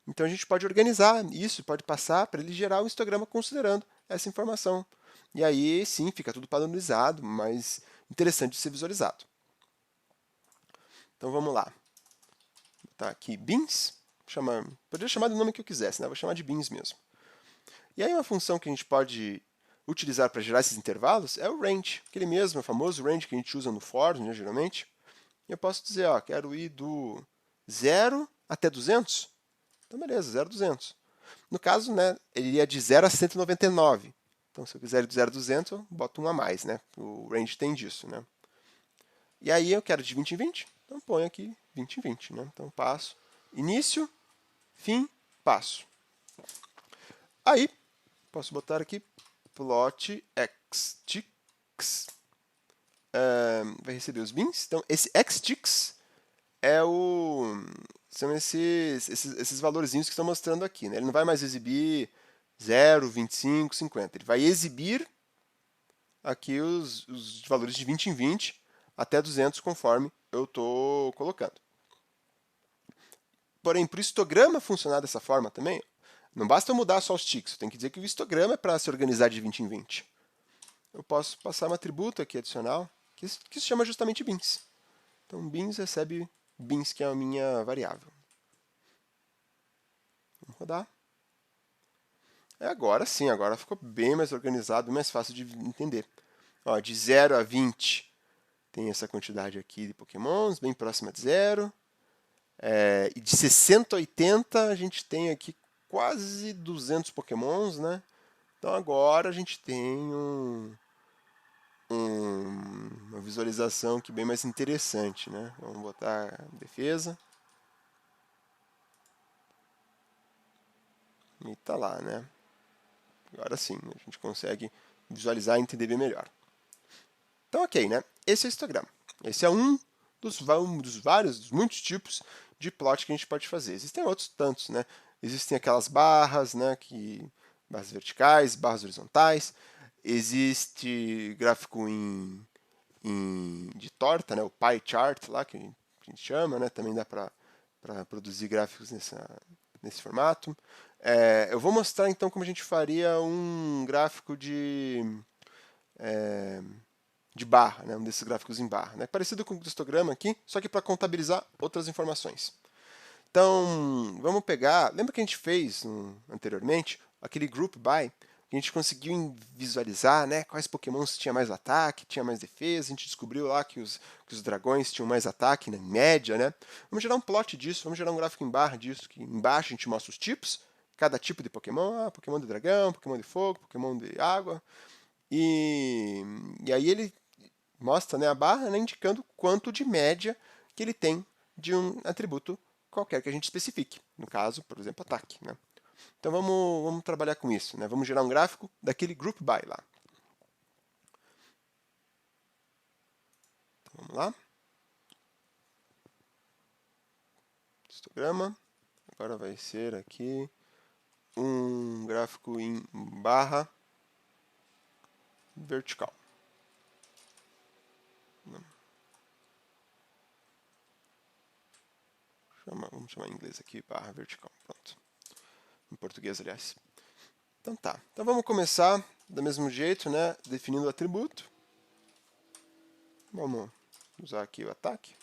Então, a gente pode organizar isso, pode passar para ele gerar um histograma considerando essa informação. E aí, sim, fica tudo padronizado, mas interessante de ser visualizado. Então vamos lá. Vou botar aqui bins. Poderia chamar do nome que eu quisesse, né? Vou chamar de bins mesmo. E aí uma função que a gente pode utilizar para gerar esses intervalos é o range, aquele mesmo, o famoso range que a gente usa no for, né, geralmente. E eu posso dizer, ó, quero ir do 0 até 200. Então beleza, 0 a 200. No caso, né, ele iria de 0 a 199. Então se eu quiser ir do 0 a 200, eu boto um a mais, né? O range tem disso, né? E aí eu quero de 20 em 20, então ponho aqui 20 em 20, né? Então passo, início, fim, passo. Aí, posso botar aqui plot xticks, vai receber os bins. Então, esse xticks são esses valorzinhos que estão mostrando aqui, né? Ele não vai mais exibir 0, 25, 50. Ele vai exibir aqui os valores de 20 em 20 até 200, conforme eu estou colocando. Porém, para o histograma funcionar dessa forma também, não basta eu mudar só os ticks, eu tenho que dizer que o histograma é para se organizar de 20 em 20. Eu posso passar um atributo aqui adicional, que se chama justamente bins. Então, bins recebe bins, que é a minha variável. Vamos rodar. Agora sim, agora ficou bem mais organizado, mais fácil de entender. Ó, de 0 a 20 tem essa quantidade aqui de pokémons, bem próxima de 0. E de 60 a 80 a gente tem aqui quase 200 pokémons, né? Então agora a gente tem uma visualização aqui bem mais interessante, né? Vamos botar defesa. E tá lá, né? Agora sim, a gente consegue visualizar e entender bem melhor. Então, ok, né? Esse é o histograma. Esse é um dos vários, dos muitos tipos de plot que a gente pode fazer. Existem outros tantos, né? Existem aquelas barras, né, que barras verticais, barras horizontais. Existe gráfico de torta, né? O pie chart lá, que a gente chama, né? Também dá para produzir gráficos nesse formato. Eu vou mostrar então como a gente faria um gráfico de barra, né? Um desses gráficos em barra, né? Parecido com o histograma aqui, só que para contabilizar outras informações. Então, vamos pegar, lembra que a gente fez anteriormente, aquele group by, que a gente conseguiu visualizar, né, quais pokémons tinha mais ataque, tinha mais defesa, a gente descobriu lá que os dragões tinham mais ataque, né, em média, né? Vamos gerar um plot disso, vamos gerar um gráfico em barra disso, que embaixo a gente mostra os tipos, cada tipo de Pokémon, Pokémon de dragão, Pokémon de fogo, Pokémon de água, e aí ele mostra, né, a barra, né, indicando quanto de média que ele tem de um atributo qualquer que a gente especifique. No caso, por exemplo, ataque. Né? Então vamos trabalhar com isso. Né? Vamos gerar um gráfico daquele group by lá. Então, vamos lá. Histograma. Agora vai ser aqui um gráfico em barra vertical. Vamos chamar em inglês aqui, barra vertical. Pronto. Em português, aliás. Então tá. Então vamos começar do mesmo jeito, né? Definindo o atributo. Vamos usar aqui o ataque.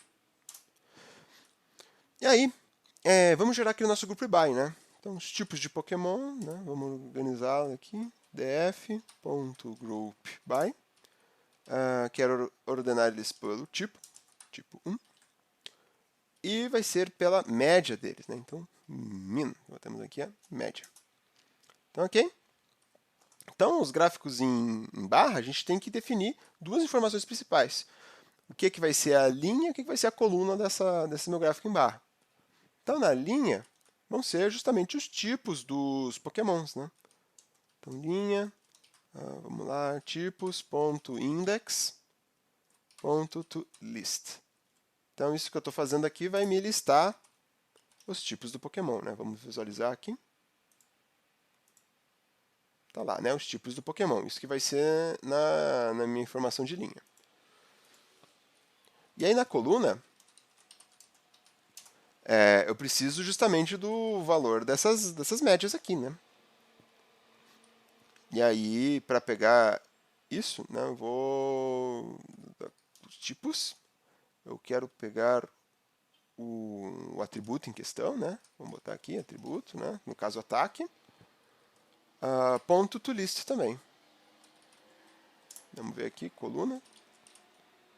E aí, vamos gerar aqui o nosso group by, né? Então, os tipos de Pokémon, né? Vamos organizá-lo aqui. df.groupby. Quero ordenar eles pelo tipo 1. E vai ser pela média deles, né? Então, min. Botamos aqui a média. Então, ok? Então, os gráficos em barra, a gente tem que definir duas informações principais. O que vai ser a linha e o que vai ser a coluna desse meu gráfico em barra. Então, na linha, vão ser justamente os tipos dos Pokémons. Né? Então, linha, vamos lá, tipos.index.toList. Então, isso que eu estou fazendo aqui vai me listar os tipos do Pokémon. Né? Vamos visualizar aqui. Está lá, né? Os tipos do Pokémon. Isso que vai ser na minha informação de linha. E aí, na coluna, eu preciso justamente do valor dessas médias aqui, né? E aí, para pegar isso, né, eu vou... Os tipos, eu quero pegar o atributo em questão, né? Vamos botar aqui, atributo, né? No caso, ataque. Ponto to list também. Vamos ver aqui, coluna.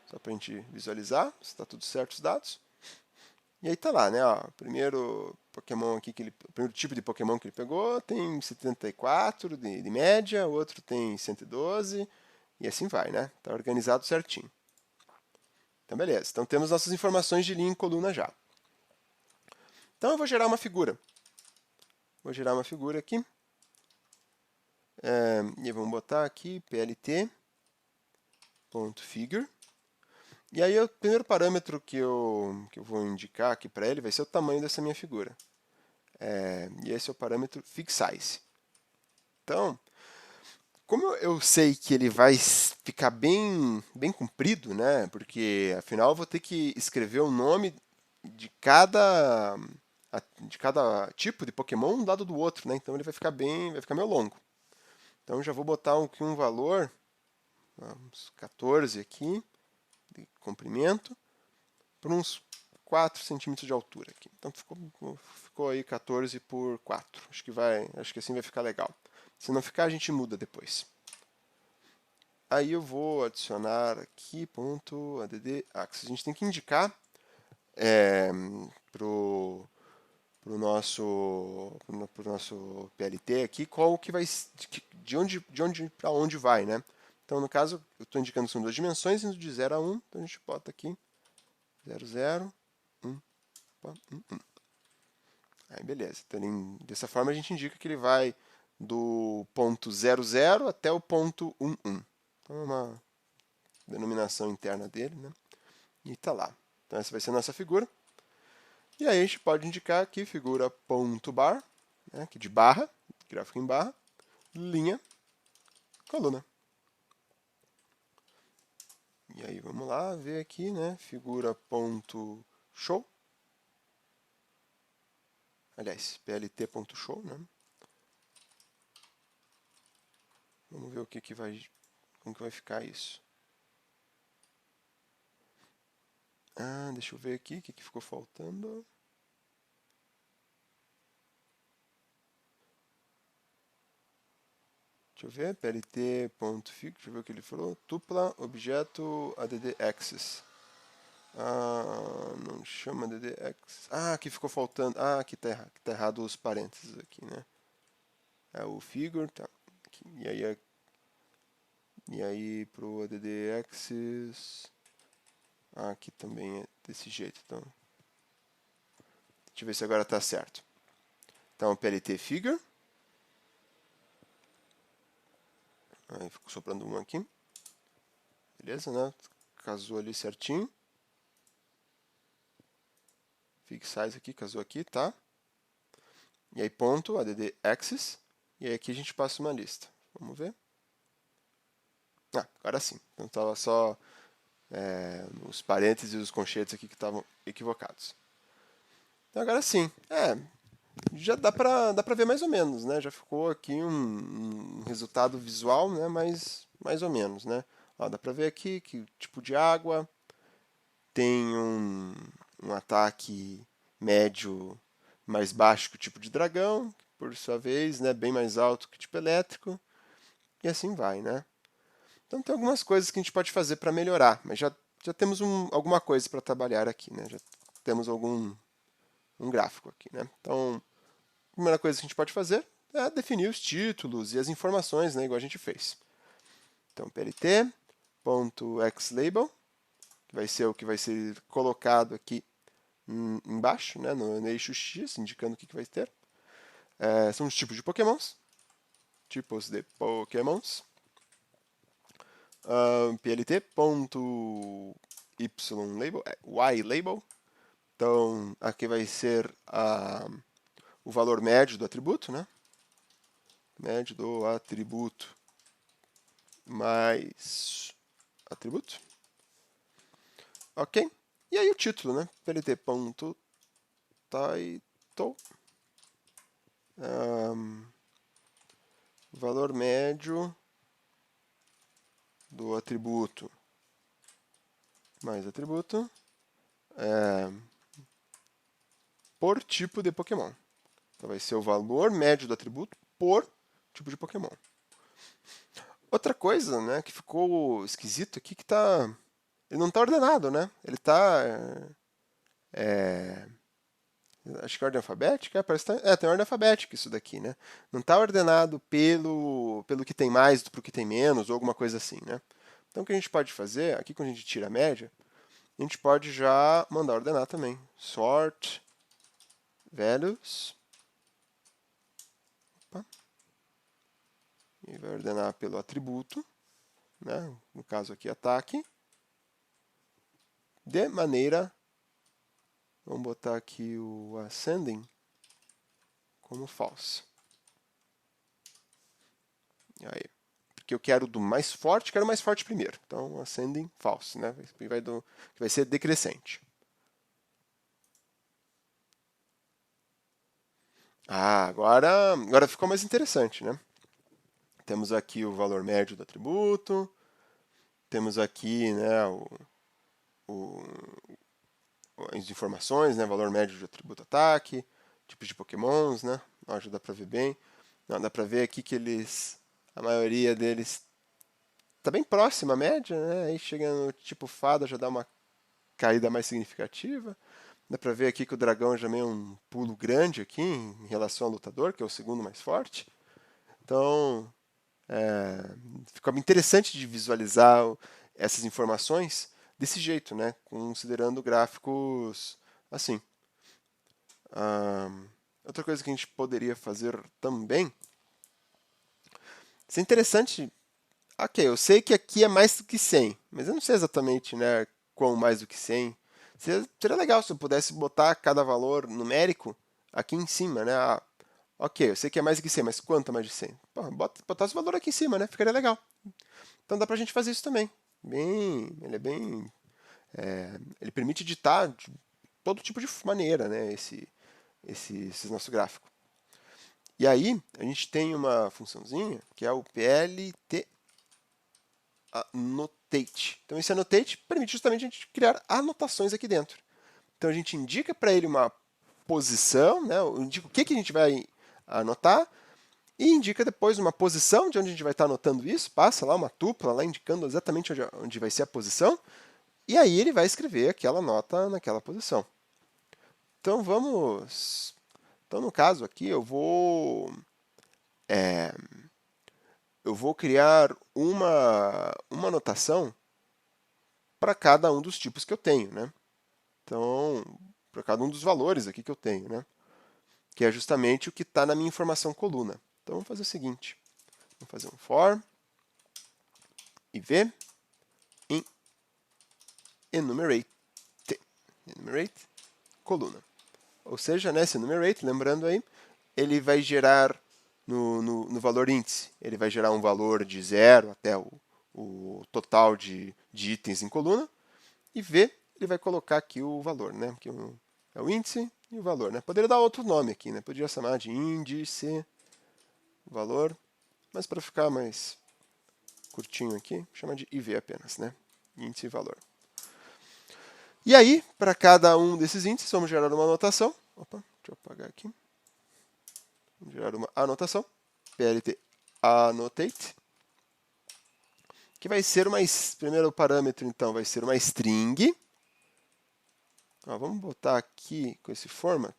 Só para a gente visualizar se está tudo certo os dados. E aí tá lá, né? Ó, o primeiro Pokémon aqui o primeiro tipo de Pokémon que ele pegou tem 74 de média, o outro tem 112 e assim vai, né? Tá organizado certinho. Então beleza. Então temos nossas informações de linha e coluna já. Então eu vou gerar uma figura. Vou gerar uma figura aqui. E vamos botar aqui plt.figure. E aí o primeiro parâmetro que eu vou indicar aqui para ele vai ser o tamanho dessa minha figura. E esse é o parâmetro figSize. Então, como eu sei que ele vai ficar bem comprido, né? Porque afinal eu vou ter que escrever o nome de cada tipo de Pokémon um lado do outro, né? Então ele vai ficar meio longo. Então eu já vou botar aqui um valor, uns 14 aqui, de comprimento, por uns 4 centímetros de altura aqui. Então ficou aí 14 por 4. Acho que assim vai ficar legal. Se não ficar, a gente muda depois. Aí eu vou adicionar aqui .add axis. A gente tem que indicar pro nosso PLT aqui qual que vai de onde para onde vai, né? Então no caso eu estou indicando que são duas dimensões indo de 0 a 1, então a gente bota aqui 0, 0, 1, 1, 1. Aí beleza. Então, dessa forma a gente indica que ele vai do ponto 0, 0 até o ponto 1, 1. Então é uma denominação interna dele, né? E está lá. Então essa vai ser a nossa figura. E aí a gente pode indicar aqui figura.bar, né, aqui de barra, gráfico em barra, linha, coluna. E aí vamos lá ver aqui, né? Figura.show. Aliás, plt.show, né? Vamos ver o que vai, como que vai ficar isso. Ah, deixa eu ver aqui o que ficou faltando. Deixa eu ver, plt.fig, deixa eu ver o que ele falou. Tupla objeto add access. Ah, não chama add access. Ah, aqui ficou faltando. Ah, aqui tá errado os parênteses aqui, né? É o figure, tá. Aqui. E aí pro add access. Ah, aqui também é desse jeito, então. Deixa eu ver se agora tá certo. Então, plt figure. Aí ficou soprando um aqui. Beleza, né? Casou ali certinho. Fig size aqui, casou aqui, tá? E aí ponto, add access. E aí aqui a gente passa uma lista. Vamos ver. Ah, agora sim. Então estava só os parênteses e os conchetes aqui que estavam equivocados. Então agora sim. Já dá pra ver mais ou menos, né? Já ficou aqui um resultado visual, né? Mas mais ou menos, né? Ó, dá pra ver aqui que tipo de água tem um ataque médio mais baixo que o tipo de dragão, por sua vez, né? Bem mais alto que o tipo elétrico, e assim vai, né? Então tem algumas coisas que a gente pode fazer para melhorar, mas já temos alguma coisa para trabalhar aqui, né? Já temos um gráfico aqui, né? Então a primeira coisa que a gente pode fazer é definir os títulos e as informações, né, igual a gente fez. Então, plt.xlabel, que vai ser o que vai ser colocado aqui embaixo, né, no eixo X, indicando o que vai ter. São os tipos de pokémons. Tipos de pokémons. Plt.ylabel, ylabel. Então, aqui vai ser o valor médio do atributo, né? Médio do atributo mais atributo. Ok? E aí o título, né? plt.title. Valor médio do atributo mais atributo por tipo de Pokémon. Então vai ser o valor médio do atributo por tipo de Pokémon. Outra coisa, né, que ficou esquisito aqui que tá, ele não está ordenado, né? Ele está acho que é ordem alfabética, parece que tem ordem alfabética isso daqui, né? Não está ordenado pelo que tem mais do que tem menos ou alguma coisa assim, né? Então o que a gente pode fazer, aqui quando a gente tira a média, a gente pode já mandar ordenar também. Sort values. Opa. E vai ordenar pelo atributo, né? No caso aqui ataque, de maneira, vamos botar aqui o ascending como false. E aí, porque eu quero do mais forte, quero o mais forte primeiro. Então, ascending false, né? Vai ser decrescente. Agora ficou mais interessante, né? Temos aqui o valor médio do atributo, temos aqui, né, as informações, né, valor médio de atributo ataque, tipos de pokémons, né? Ó, já dá pra ver bem. Não, dá pra ver aqui que a maioria deles tá bem próxima à média, né? Aí chega no tipo fada já dá uma caída mais significativa. Dá pra ver aqui que o dragão já meio um pulo grande aqui em relação ao lutador, que é o segundo mais forte. Então, fica interessante de visualizar essas informações desse jeito, né? Considerando gráficos assim. Outra coisa que a gente poderia fazer também. Isso é interessante. Ok, eu sei que aqui é mais do que 100, mas eu não sei exatamente, né, quão mais do que 100. Seria legal se eu pudesse botar cada valor numérico aqui em cima, né? Ok, eu sei que é mais que 100, mas quanto é mais de 100? Pô, botar esse valor aqui em cima, né? Ficaria legal. Então dá pra gente fazer isso também. Ele é bem... ele permite editar de todo tipo de maneira, né? Esse nosso gráfico. E aí, a gente tem uma funçãozinha que é o plt annotate. Então, esse annotate permite justamente a gente criar anotações aqui dentro. Então, a gente indica para ele uma posição, né? Indica o que a gente vai anotar e indica depois uma posição de onde a gente vai estar anotando isso. Passa lá uma tupla lá indicando exatamente onde vai ser a posição. E aí ele vai escrever aquela nota naquela posição. Então, vamos... Então, no caso aqui, eu vou criar uma anotação para cada um dos tipos que eu tenho, né? Então, para cada um dos valores aqui que eu tenho, né? Que é justamente o que está na minha informação coluna. Então, vamos fazer o seguinte. Vamos fazer um for iv em enumerate coluna. Ou seja, né, esse enumerate, lembrando aí, ele vai gerar no valor índice, ele vai gerar um valor de 0 até o total de itens em coluna, e V ele vai colocar aqui o valor, né? Aqui é o índice e o valor, né? Poderia dar outro nome aqui, né? Poderia chamar de índice, valor, mas para ficar mais curtinho aqui, chama de IV apenas, né? Índice e valor. E aí, para cada um desses índices, vamos gerar uma anotação. Opa, deixa eu apagar aqui. Vamos gerar uma anotação, plt annotate, que vai ser primeiro parâmetro, então, vai ser uma string. Ó, vamos botar aqui com esse format,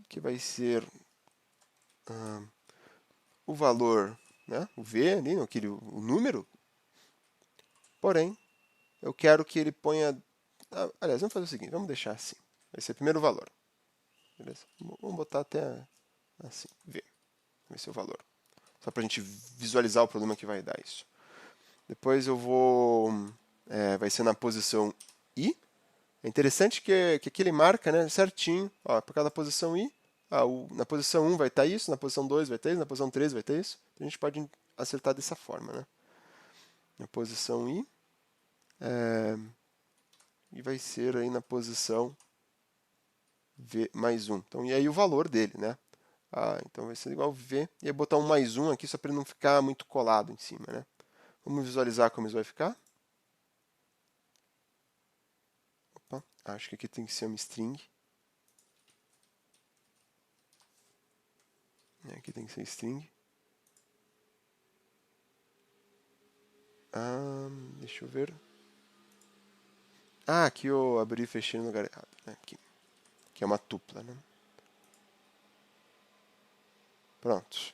que vai ser o valor, né, o V ali, o número. Porém, eu quero que ele ponha... aliás, vamos fazer o seguinte, vamos deixar assim. Vai ser o primeiro valor. Beleza? Vamos botar até assim, V. Vai ser o valor. Só para a gente visualizar o problema que vai dar isso. Depois eu vou... vai ser na posição I. É interessante que aqui ele marca, né, certinho, para cada posição I. Na posição 1 vai estar isso, na posição 2 vai ter isso, na posição 3 vai ter isso. Então, a gente pode acertar dessa forma, né? Na posição I. E vai ser aí na posição V mais 1. Então, e aí o valor dele, né? Então vai ser igual V. E aí botar um mais 1 aqui só para ele não ficar muito colado em cima, né? Vamos visualizar como isso vai ficar. Opa, acho que aqui tem que ser uma string. Aqui tem que ser string. Deixa eu ver. Aqui eu abri e fechei no lugar errado. Aqui. Que é uma tupla, né? Pronto.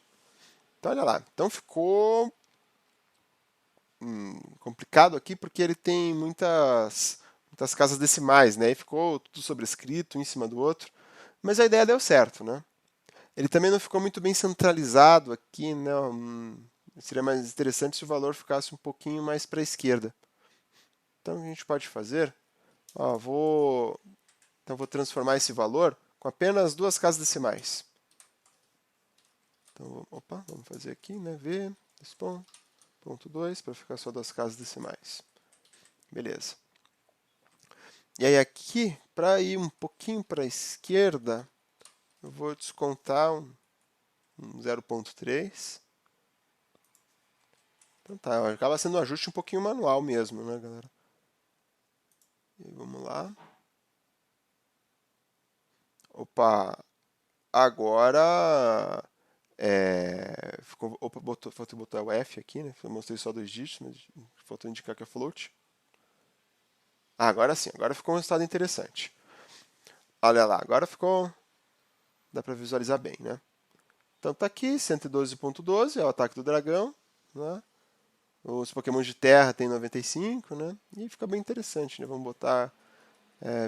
Então, olha lá. Então, ficou complicado aqui porque ele tem muitas casas decimais, né? E ficou tudo sobrescrito um em cima do outro. Mas a ideia deu certo, né? Ele também não ficou muito bem centralizado aqui, né? Seria mais interessante se o valor ficasse um pouquinho mais para a esquerda. Então, o que a gente pode fazer? Vou transformar esse valor com apenas duas casas decimais. Então, vamos fazer aqui, né? V, ponto 2, para ficar só duas casas decimais. Beleza. E aí aqui, para ir um pouquinho para a esquerda, eu vou descontar um 0.3. Então tá, acaba sendo um ajuste um pouquinho manual mesmo, né, galera? E vamos lá. Agora faltou botar o F aqui, né? Eu mostrei só 2 dígitos, mas faltou indicar que é float. Agora sim, agora ficou um resultado interessante. Olha lá, agora ficou... Dá para visualizar bem, né? Então tá aqui, 112.12 é o ataque do dragão, né? Os pokémons de terra tem 95, né? E fica bem interessante, né? Vamos botar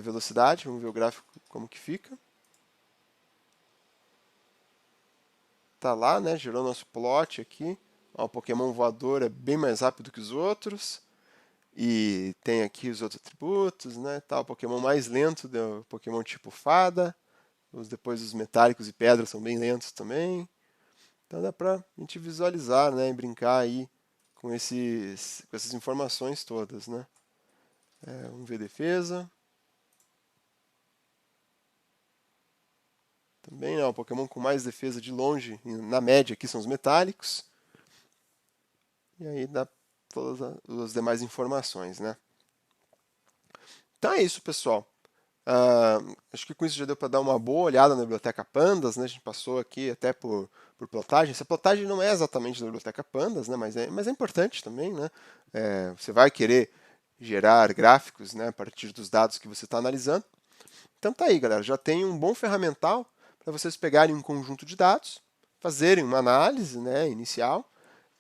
velocidade, vamos ver o gráfico como que fica. Tá lá, né? Gerou nosso plot aqui. O Pokémon voador é bem mais rápido que os outros. E tem aqui os outros atributos, né? Tá, o Pokémon mais lento do Pokémon tipo fada. depois os metálicos e pedras são bem lentos também. Então dá para a gente visualizar, né, e brincar aí com essas informações todas, né? Vamos ver defesa. Também, né, o Pokémon com mais defesa de longe, na média aqui são os metálicos. E aí dá todas as demais informações, né? Então é isso, pessoal. Acho que com isso já deu para dar uma boa olhada na Biblioteca Pandas, né? A gente passou aqui até por plotagem. Essa plotagem não é exatamente da Biblioteca Pandas, né? Mas é importante também, né? Você vai querer gerar gráficos, né, a partir dos dados que você está analisando. Então tá aí, galera. Já tem um bom ferramental para vocês pegarem um conjunto de dados, fazerem uma análise, né, inicial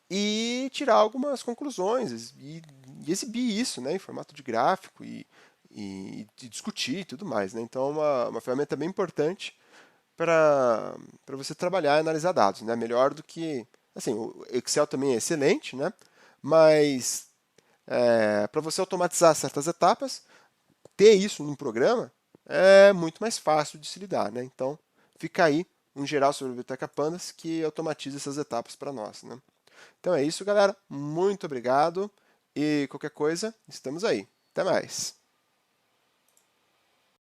e tirar algumas conclusões e exibir isso, né, em formato de gráfico e discutir e tudo mais, né? Então é uma ferramenta bem importante para você trabalhar e analisar dados, né? Melhor do que, assim, o Excel também é excelente, né? Mas para você automatizar certas etapas, ter isso num programa é muito mais fácil de se lidar, né? Então fica aí um geral sobre a Biblioteca Pandas que automatiza essas etapas para nós, né? Então é isso, galera. Muito obrigado e qualquer coisa, estamos aí. Até mais.